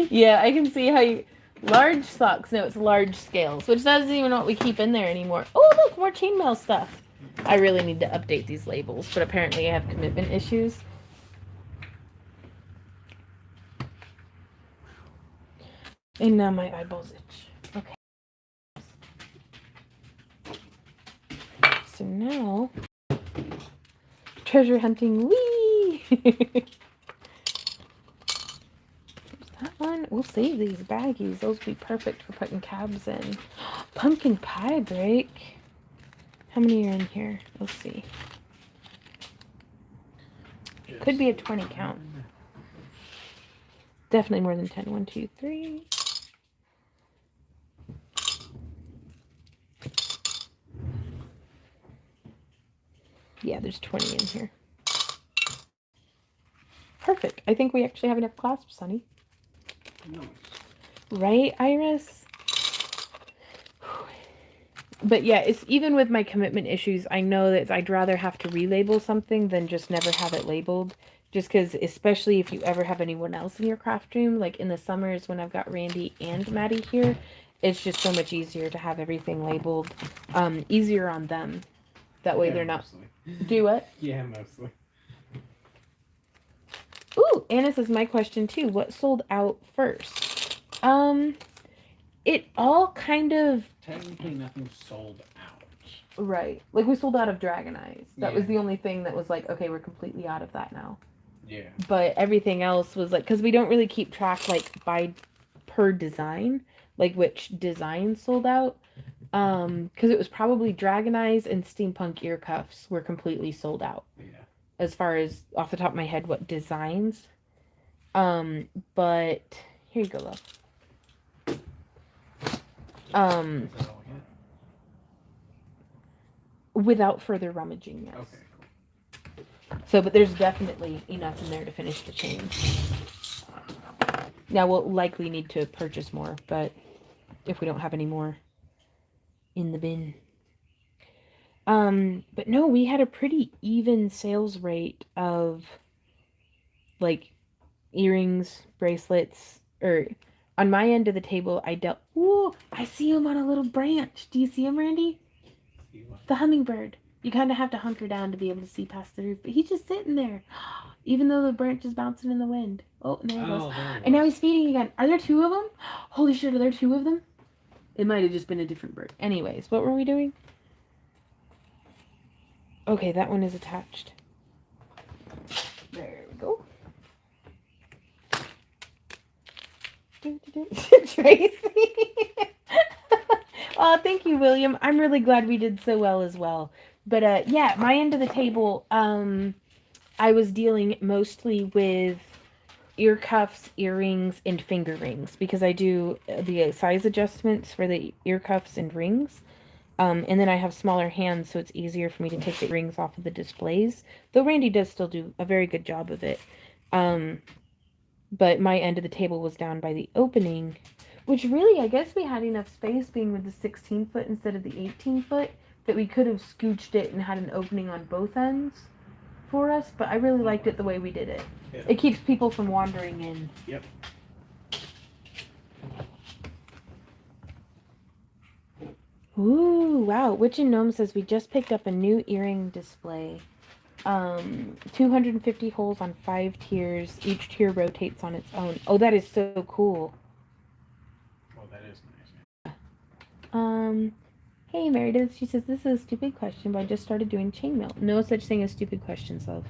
Yeah, I can see how you. Large socks. No, it's large scales, which doesn't even know what we keep in there anymore. Oh, look, more chainmail stuff. I really need to update these labels, but apparently I have commitment issues. And now my eyeballs itch. Okay. So now, treasure hunting. Whee! That one. We'll save these baggies. Those will be perfect for putting cabs in. Pumpkin pie break. How many are in here? Let's see. Could be a 20 count. Definitely more than 10. 1, 2, 3. Yeah, there's 20 in here. Perfect. I think we actually have enough clasps, honey. Nice. Right, Iris? But yeah, it's even with my commitment issues, I know that I'd rather have to relabel something than just never have it labeled. Just because, especially if you ever have anyone else in your craft room, like in the summers when I've got Randy and Maddie here, it's just so much easier to have everything labeled. Easier on them. That way they're not... Mostly. Do what? Yeah, mostly. Ooh, Anna says my question too. What sold out first? It all kind of... Technically nothing sold out. Right. Like we sold out of Dragon Eyes. That was the only thing that was like, okay, we're completely out of that now. Yeah. But everything else was like, because we don't really keep track like by per design, like which design sold out. Because it was probably Dragon Eyes and Steampunk ear cuffs were completely sold out. Yeah. As far as off the top of my head, what designs. But here you go, love. Without further rummaging, yes. Okay, cool. So, but there's definitely enough in there to finish the chain. Now we'll likely need to purchase more, but if we don't have any more in the bin. But no, we had a pretty even sales rate of like earrings, bracelets, or on my end of the table, I dealt. Ooh, I see him on a little branch. Do you see him, Randy? The hummingbird. You kind of have to hunker down to be able to see past the roof, but he's just sitting there, even though the branch is bouncing in the wind. Oh, and there he goes. And now he's feeding again. Are there 2 of them? Holy shit, are there 2 of them? It might have just been a different bird. Anyways, what were we doing? Okay, that one is attached. There we go. Tracy. Oh, thank you, William. I'm really glad we did so well as well. But yeah, my end of the table, I was dealing mostly with ear cuffs, earrings, and finger rings because I do the size adjustments for the ear cuffs and rings. And then I have smaller hands, so it's easier for me to take the rings off of the displays. Though Randy does still do a very good job of it. but my end of the table was down by the opening, which really, I guess we had enough space being with the 16-foot instead of the 18-foot that we could have scooched it and had an opening on both ends for us, but I really liked it the way we did it. Yeah. It keeps people from wandering in. Yep. Ooh, wow. Witch and Gnome says we just picked up a new earring display. 250 holes on 5 tiers. Each tier rotates on its own. Oh, that is so cool. Oh, that is nice. Hey Meredith, she says this is a stupid question, but I just started doing chainmail. No such thing as stupid questions, love.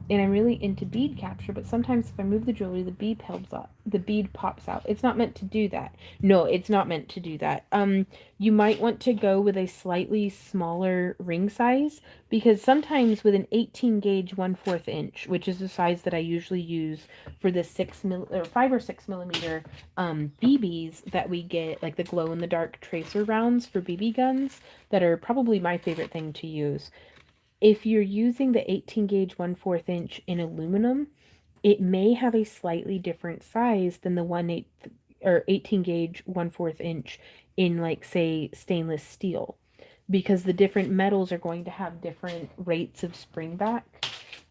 And I'm really into bead capture, but sometimes if I move the jewelry, the bead pops out. It's not meant to do that. No, it's not meant to do that. You might want to go with a slightly smaller ring size, because sometimes with an 18 gauge 1/4 inch, which is the size that I usually use for the 5 or 6 millimeter BBs that we get, like the glow in the dark tracer rounds for BB guns, that are probably my favorite thing to use. If you're using the 18 gauge 1/4 inch in aluminum, it may have a slightly different size than the 18 gauge 1/4 inch in, like, say, stainless steel, because the different metals are going to have different rates of spring back.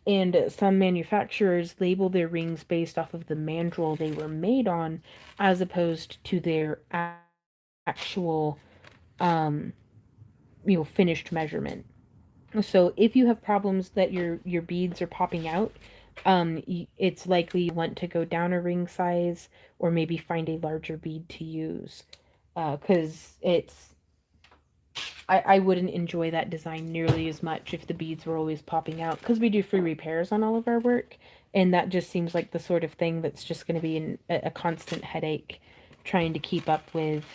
And some manufacturers label their rings based off of the mandrel they were made on, as opposed to their actual, um, finished measurement. So if you have problems that your beads are popping out, it's likely you want to go down a ring size, or maybe find a larger bead to use. Because I wouldn't enjoy that design nearly as much if the beads were always popping out, because we do free repairs on all of our work, and that just seems like the sort of thing that's just going to be a constant headache, trying to keep up with,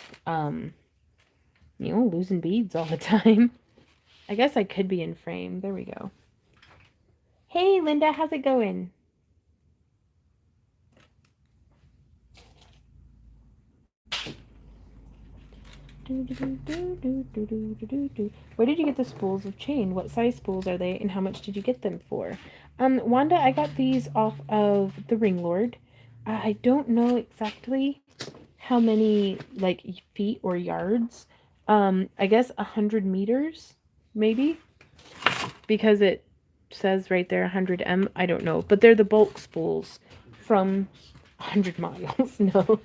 losing beads all the time. I guess I could be in frame. There we go. Hey, Linda, how's it going? Where did you get the spools of chain? What size spools are they, and how much did you get them for? Wanda, I got these off of the Ring Lord. I don't know exactly how many, like, feet or yards. I guess 100 meters, maybe, because it says right there 100 m. I don't know, but they're the bulk spools from 100 miles. No.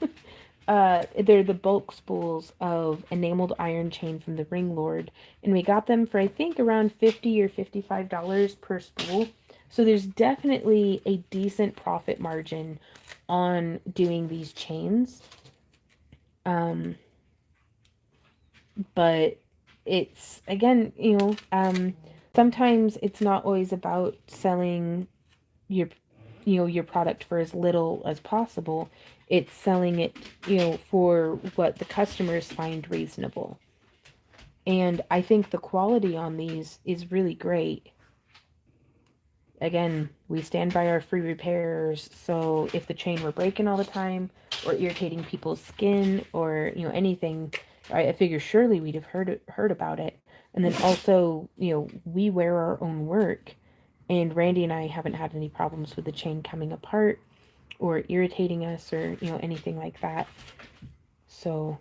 They're the bulk spools of enameled iron chain from the Ring Lord, and we got them for, I think, around $50 or $55 per spool. So there's definitely a decent profit margin on doing these chains. But it's, again, sometimes it's not always about selling your your product for as little as possible. It's selling it, for what the customers find reasonable. And I think the quality on these is really great. Again, we stand by our free repairs, so if the chain were breaking all the time, or irritating people's skin, or anything, I figure surely we'd have heard about it. And then also, we wear our own work, and Randy and I haven't had any problems with the chain coming apart or irritating us, or anything like that. So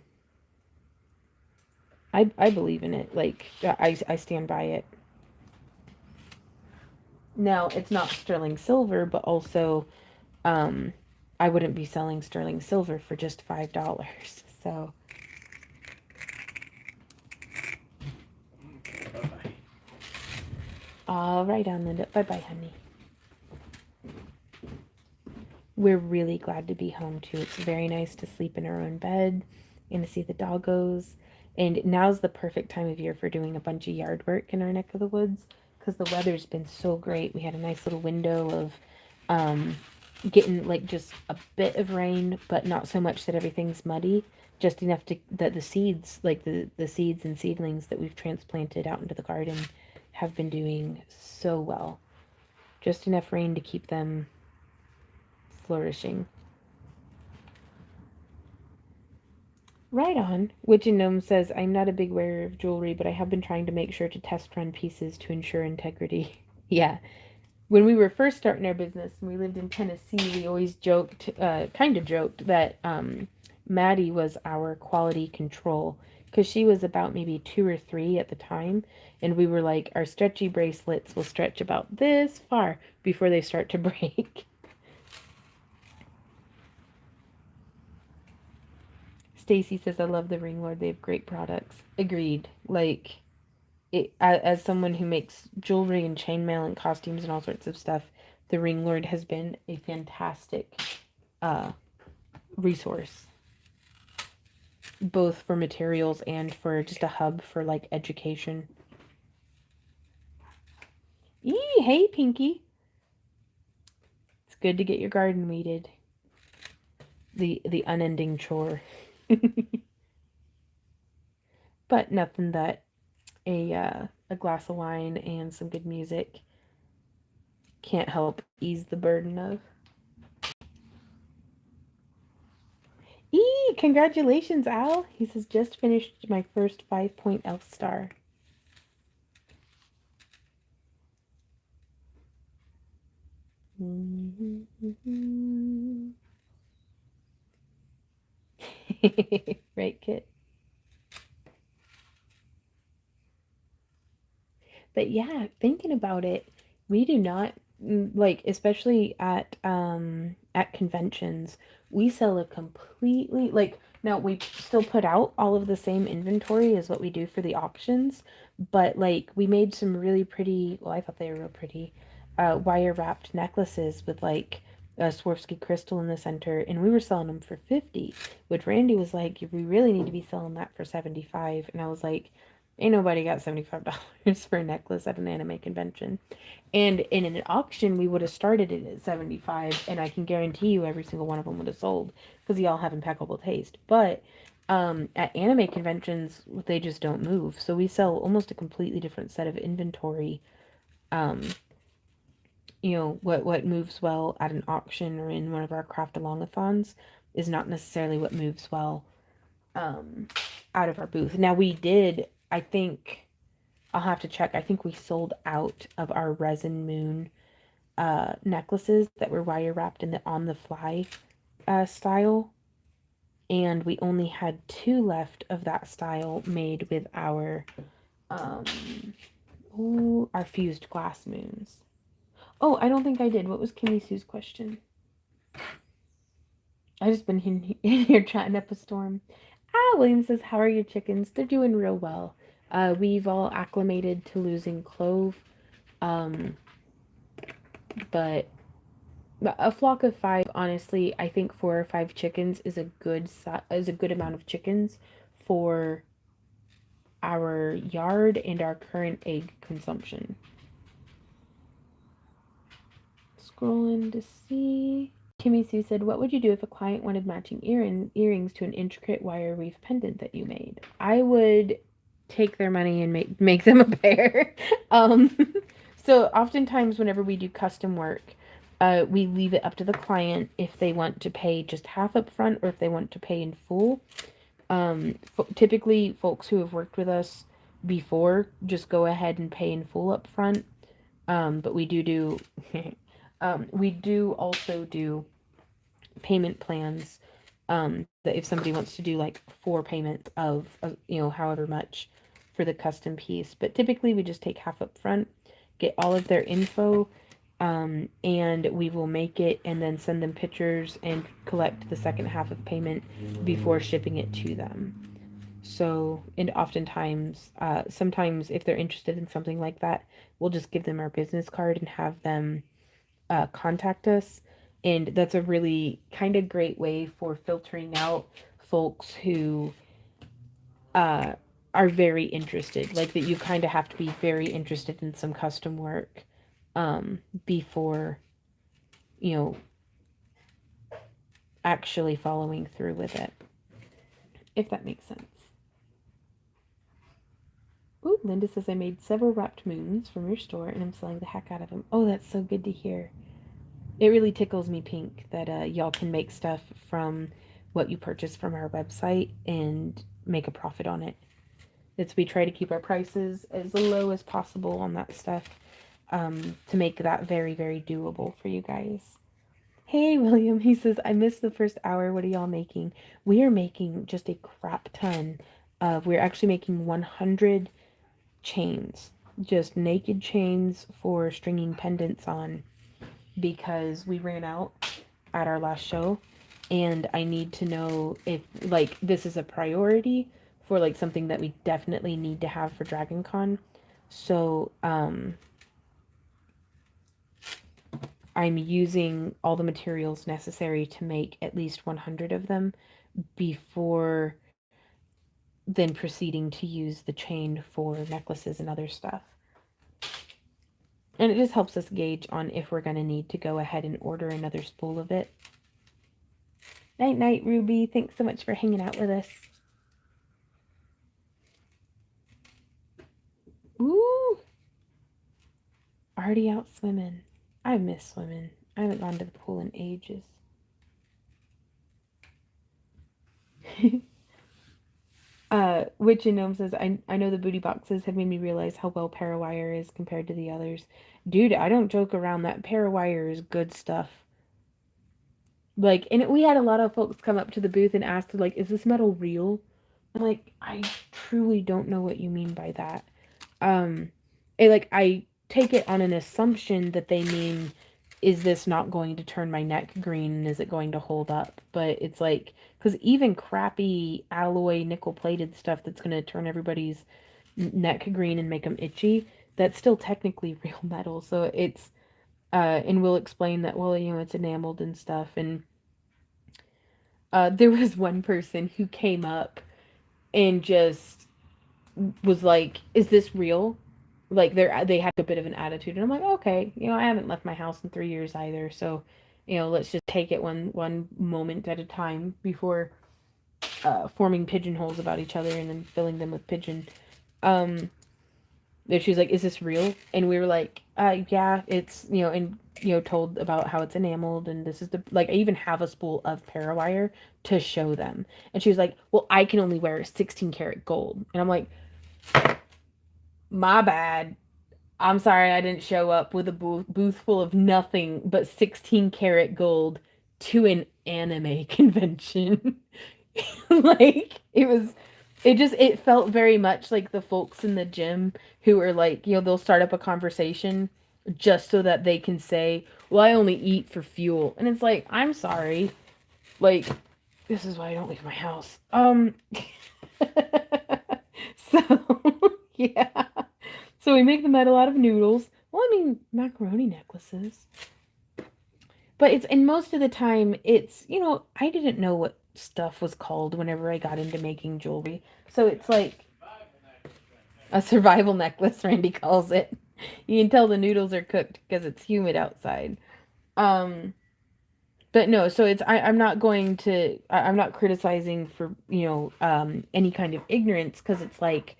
I believe in it. Like, I stand by it. Now, it's not sterling silver, but also, I wouldn't be selling sterling silver for just $5. So Okay, bye-bye. all right, on Linda. Bye bye, honey. We're really glad to be home too. It's very nice to sleep in our own bed and to see the doggos. And now's the perfect time of year for doing a bunch of yard work in our neck of the woods, because the weather's been so great. We had a nice little window of, getting, like, just a bit of rain, but not so much that everything's muddy. Just enough that the seeds, like the seeds and seedlings that we've transplanted out into the garden, have been doing so well. Just enough rain to keep them flourishing. Right on. Witch and Gnome says, I'm not a big wearer of jewelry, but I have been trying to make sure to test run pieces to ensure integrity. Yeah. When we were first starting our business and we lived in Tennessee, we always joked, kind of joked, that Maddie was our quality control because she was about maybe 2 or 3 at the time. And we were like, our stretchy bracelets will stretch about this far before they start to break. Stacy says, I love the Ring Lord. They have great products. Agreed. Like, as someone who makes jewelry and chainmail and costumes and all sorts of stuff, the Ring Lord has been a fantastic uh, resource, both for materials and for just a hub for like education. Hey, Pinky. It's good to get your garden weeded. The unending chore. But nothing that a glass of wine and some good music can't help ease the burden of. Congratulations, Al. He says, just finished my first 5-point elf star. Right, Kit? But yeah, thinking about it, we do not like, especially at conventions, we sell a completely like, now we still put out all of the same inventory as what we do for the auctions, but like we made some really pretty, well, I thought they were real pretty, wire wrapped necklaces with like a Swarovski crystal in the center, and we were selling them for 50, which Randy was like, we really need to be selling that for 75. And I was like, ain't nobody got $75 for a necklace at an anime convention. And in an auction, we would have started it at 75, and I can guarantee you every single one of them would have sold because y'all have impeccable taste. But at anime conventions, they just don't move. So we sell almost a completely different set of inventory. Um, what moves well at an auction or in one of our craft alongathons is not necessarily what moves well um, out of our booth. Now we did, I think, I'll have to check. I think we sold out of our resin moon necklaces that were wire wrapped in the on the fly style, and we only had 2 left of that style made with um, our fused glass moons. Oh, I don't think I did. What was Kimmy Sue's question? I just been in here chatting up a storm. William says, how are your chickens? They're doing real well. We've all acclimated to losing Clove. Um, but a flock of 5, honestly, I think 4 or 5 chickens is a good amount of chickens for our yard and our current egg consumption. Scrolling to see. Kimmy Sue said, what would you do if a client wanted matching earrings to an intricate wire reef pendant that you made? I would take their money and make them a pair. um, so oftentimes whenever we do custom work, we leave it up to the client if they want to pay just half up front or if they want to pay in full. Typically, folks who have worked with us before just go ahead and pay in full up front. But we do we do also do payment plans, that if somebody wants to do like 4 payments of however much for the custom piece. But typically we just take half up front, get all of their info, and we will make it and then send them pictures and collect the second half of payment before shipping it to them. So, and oftentimes, sometimes if they're interested in something like that, we'll just give them our business card and have them contact us. And that's a really kind of great way for filtering out folks who are very interested. Like that, you kind of have to be very interested in some custom work before, you know, actually following through with it, if that makes sense. Ooh, Linda says, I made several wrapped moons from your store and I'm selling the heck out of them. Oh, that's so good to hear. It really tickles me pink that y'all can make stuff from what you purchase from our website and make a profit on it. We try to keep our prices as low as possible on that stuff. to make that very, very doable for you guys. Hey, William, he says, I missed the first hour. What are y'all making? We are making just a crap ton we're actually making 100 chains, just naked chains for stringing pendants on because we ran out at our last show. And I need to know if, like, this is a priority for, like, something that we definitely need to have for Dragon Con. So, I'm using all the materials necessary to make at least 100 of them before then proceeding to use the chain for necklaces and other stuff. And it just helps us gauge on if we're going to need to go ahead and order another spool of it. Night night, Ruby. Thanks so much for hanging out with us. Ooh. Already out swimming. I miss swimming. I haven't gone to the pool in ages. Witch and Gnome says, I know the booty boxes have made me realize how well Parawire is compared to the others. Dude, I don't joke around. That Parawire is good stuff. Like, and we had a lot of folks come up to the booth and ask, like, is this metal real? I'm like, I truly don't know what you mean by that. I take it on an assumption that they mean, is this not going to turn my neck green and is it going to hold up? But it's like, because even crappy alloy nickel plated stuff that's going to turn everybody's neck green and make them itchy, that's still technically real metal. So it's, and we'll explain that, well, it's enameled and stuff. And there was one person who came up and just was like, is this real? Like they had a bit of an attitude, and I'm like, okay, I haven't left my house in 3 years either, so let's just take it one moment at a time before forming pigeonholes about each other and then filling them with pigeon. And she's like, is this real? And we were like, yeah, it's and told about how it's enameled, and this is the, like, I even have a spool of Parawire to show them. And she was like, well, I can only wear 16 karat gold. And I'm like, my bad. I'm sorry I didn't show up with a booth full of nothing but 16 karat gold to an anime convention. Like, it felt very much like the folks in the gym who are like, they'll start up a conversation just so that they can say, well, I only eat for fuel. And it's like, I'm sorry. Like, this is why I don't leave my house. So, yeah. So we make the metal out of noodles. Well, I mean, macaroni necklaces. But and most of the time, it's, I didn't know what stuff was called whenever I got into making jewelry. So it's like a survival necklace, Randy calls it. You can tell the noodles are cooked because it's humid outside. But no, so I'm not going to, I'm not criticizing for, any kind of ignorance, because it's like,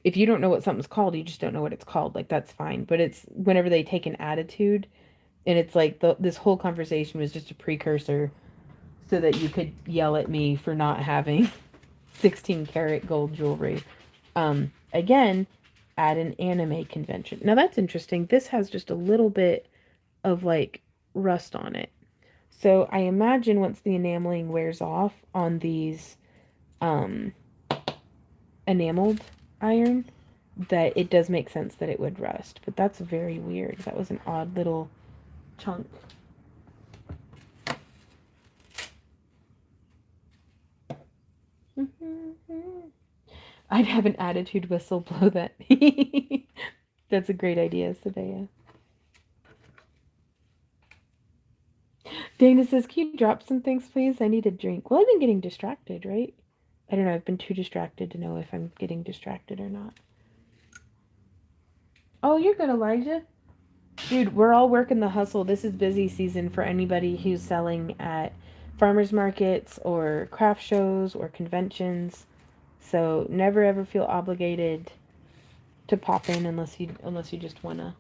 if you don't know what something's called, you just don't know what it's called. Like, that's fine. But it's whenever they take an attitude, and it's like this whole conversation was just a precursor so that you could yell at me for not having 16 karat gold jewelry. Again, at an anime convention. Now that's interesting. This has just a little bit of like rust on it. So I imagine once the enameling wears off on these enameled iron, that it does make sense that it would rust. But that's very weird. That was an odd little chunk. I'd have an attitude whistle blow that. That's a great idea, Sadea. Dana says, can you drop some things, please? I need a drink. Well, I've been getting distracted, right? I don't know. I've been too distracted to know if I'm getting distracted or not. Oh, you're good, Elijah. Dude, we're all working the hustle. This is busy season for anybody who's selling at farmers markets or craft shows or conventions. So never ever feel obligated to pop in unless you just wanna.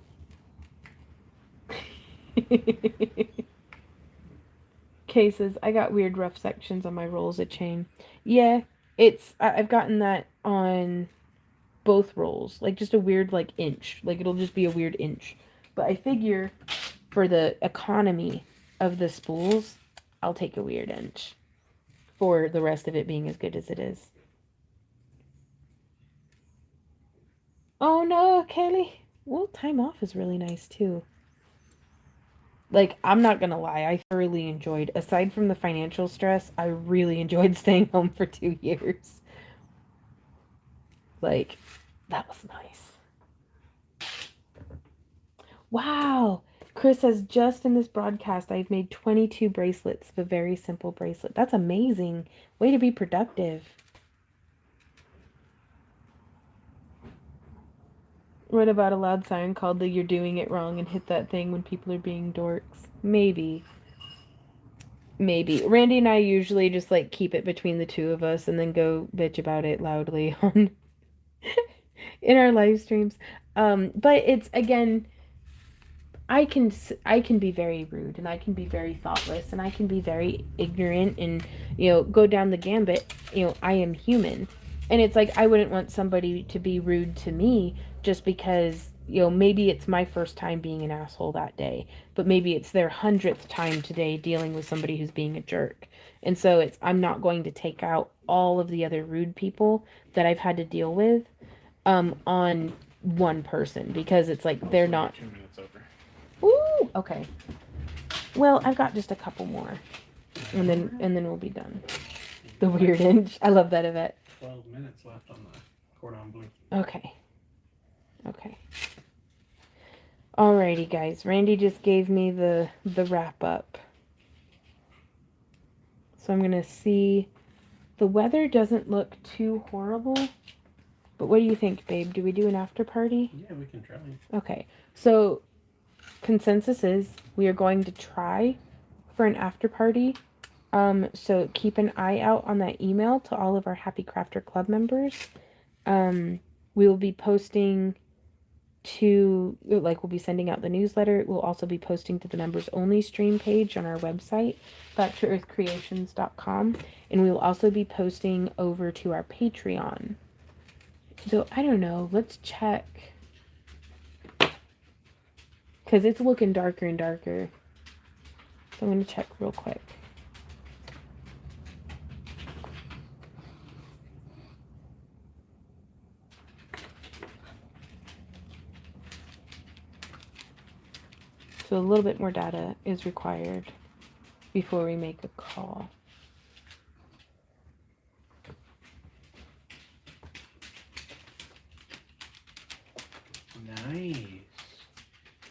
Cases. I got weird rough sections on my rolls of chain. Yeah, I've gotten that on both rolls, like just a weird like inch, like it'll just be a weird inch. But I figure for the economy of the spools, I'll take a weird inch for the rest of it being as good as it is. Oh no, Kelly. Well, time off is really nice too. Like, I'm not gonna lie, I thoroughly enjoyed, aside from the financial stress, I really enjoyed staying home for 2 years. Like, that was nice. Wow. Chris says, just in this broadcast, I've made 22 bracelets of a very simple bracelet. That's amazing. Way to be productive. What about a loud sign called the "You're doing it wrong" and hit that thing when people are being dorks? Maybe. Maybe. Randy and I usually just like keep it between the two of us and then go bitch about it loudly on in our live streams. But it's again, I can be very rude and I can be very thoughtless and I can be very ignorant and go down the gambit. I am human. And it's like I wouldn't want somebody to be rude to me just because maybe it's my first time being an asshole that day, but maybe it's their 100th time today dealing with somebody who's being a jerk. And so I'm not going to take out all of the other rude people that I've had to deal with on one person because it's like they're not 2 minutes over. Ooh, okay. Well, I've got just a couple more, and then we'll be done. The weird inch. I love that Yvette. 12 minutes left on the cordon bleu. Okay. Okay. Alrighty, guys. Randy just gave me the wrap up. So I'm gonna see. The weather doesn't look too horrible. But what do you think, babe? Do we do an after party? Yeah, we can try. Okay. So consensus is we are going to try for an after party. So keep an eye out on that email to all of our Happy Crafter Club members. We will be posting we'll be sending out the newsletter. We'll also be posting to the members only stream page on our website, factorearthcreations.com. And we will also be posting over to our Patreon. So I don't know, let's check. Because it's looking darker and darker. So I'm going to check real quick. So a little bit more data is required before we make a call. Nice.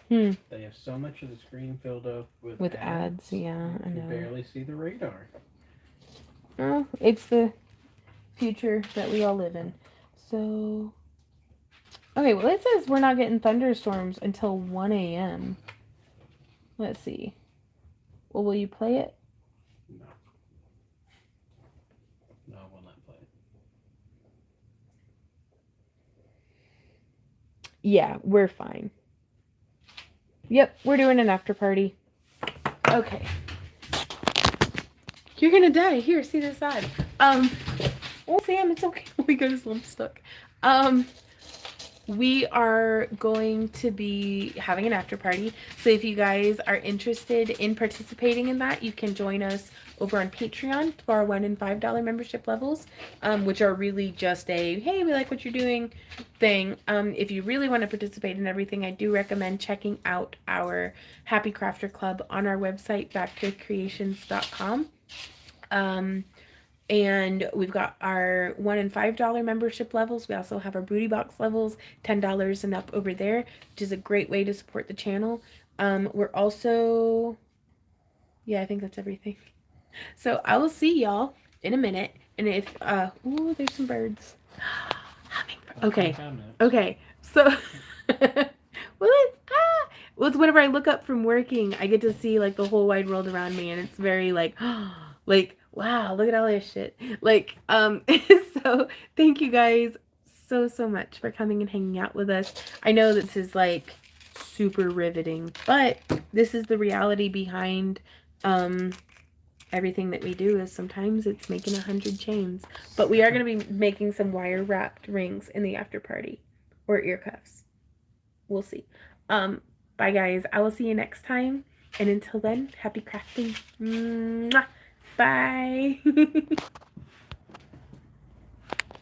They have so much of the screen filled up with ads. Yeah, I know. You barely see the radar. Oh, it's the future that we all live in. So, okay, well, it says we're not getting thunderstorms until 1 a.m. Let's see. Well, will you play it? No. No, I will not play it. Yeah, we're fine. Yep, we're doing an after party. Okay. You're gonna die. Here, see this side. Oh, Sam, it's okay. Oh my goodness, I'm stuck. We are going to be having an after party. So if you guys are interested in participating in that, you can join us over on Patreon for our $1 and $5 membership levels, which are really just a, hey, we like what you're doing thing. If you really want to participate in everything, I do recommend checking out our Happy Crafter Club on our website, factorycreations.com. And we've got our $1 and $5 membership levels. We also have our booty box levels, $10 and up over there, which is a great way to support the channel. We're also, yeah, I think that's everything. So I will see y'all in a minute. And if, ooh, there's some birds. Okay. Okay. So, well, it's whenever I look up from working, I get to see like the whole wide world around me, and it's very like, like, wow, look at all this shit. Like, so thank you guys so much for coming and hanging out with us. I know this is like super riveting, but this is the reality behind everything that we do is sometimes it's making 100 chains. But we are going to be making some wire wrapped rings in the after party, or ear cuffs. We'll see. Bye guys. I will see you next time. And until then, happy crafting. Mwah. Bye.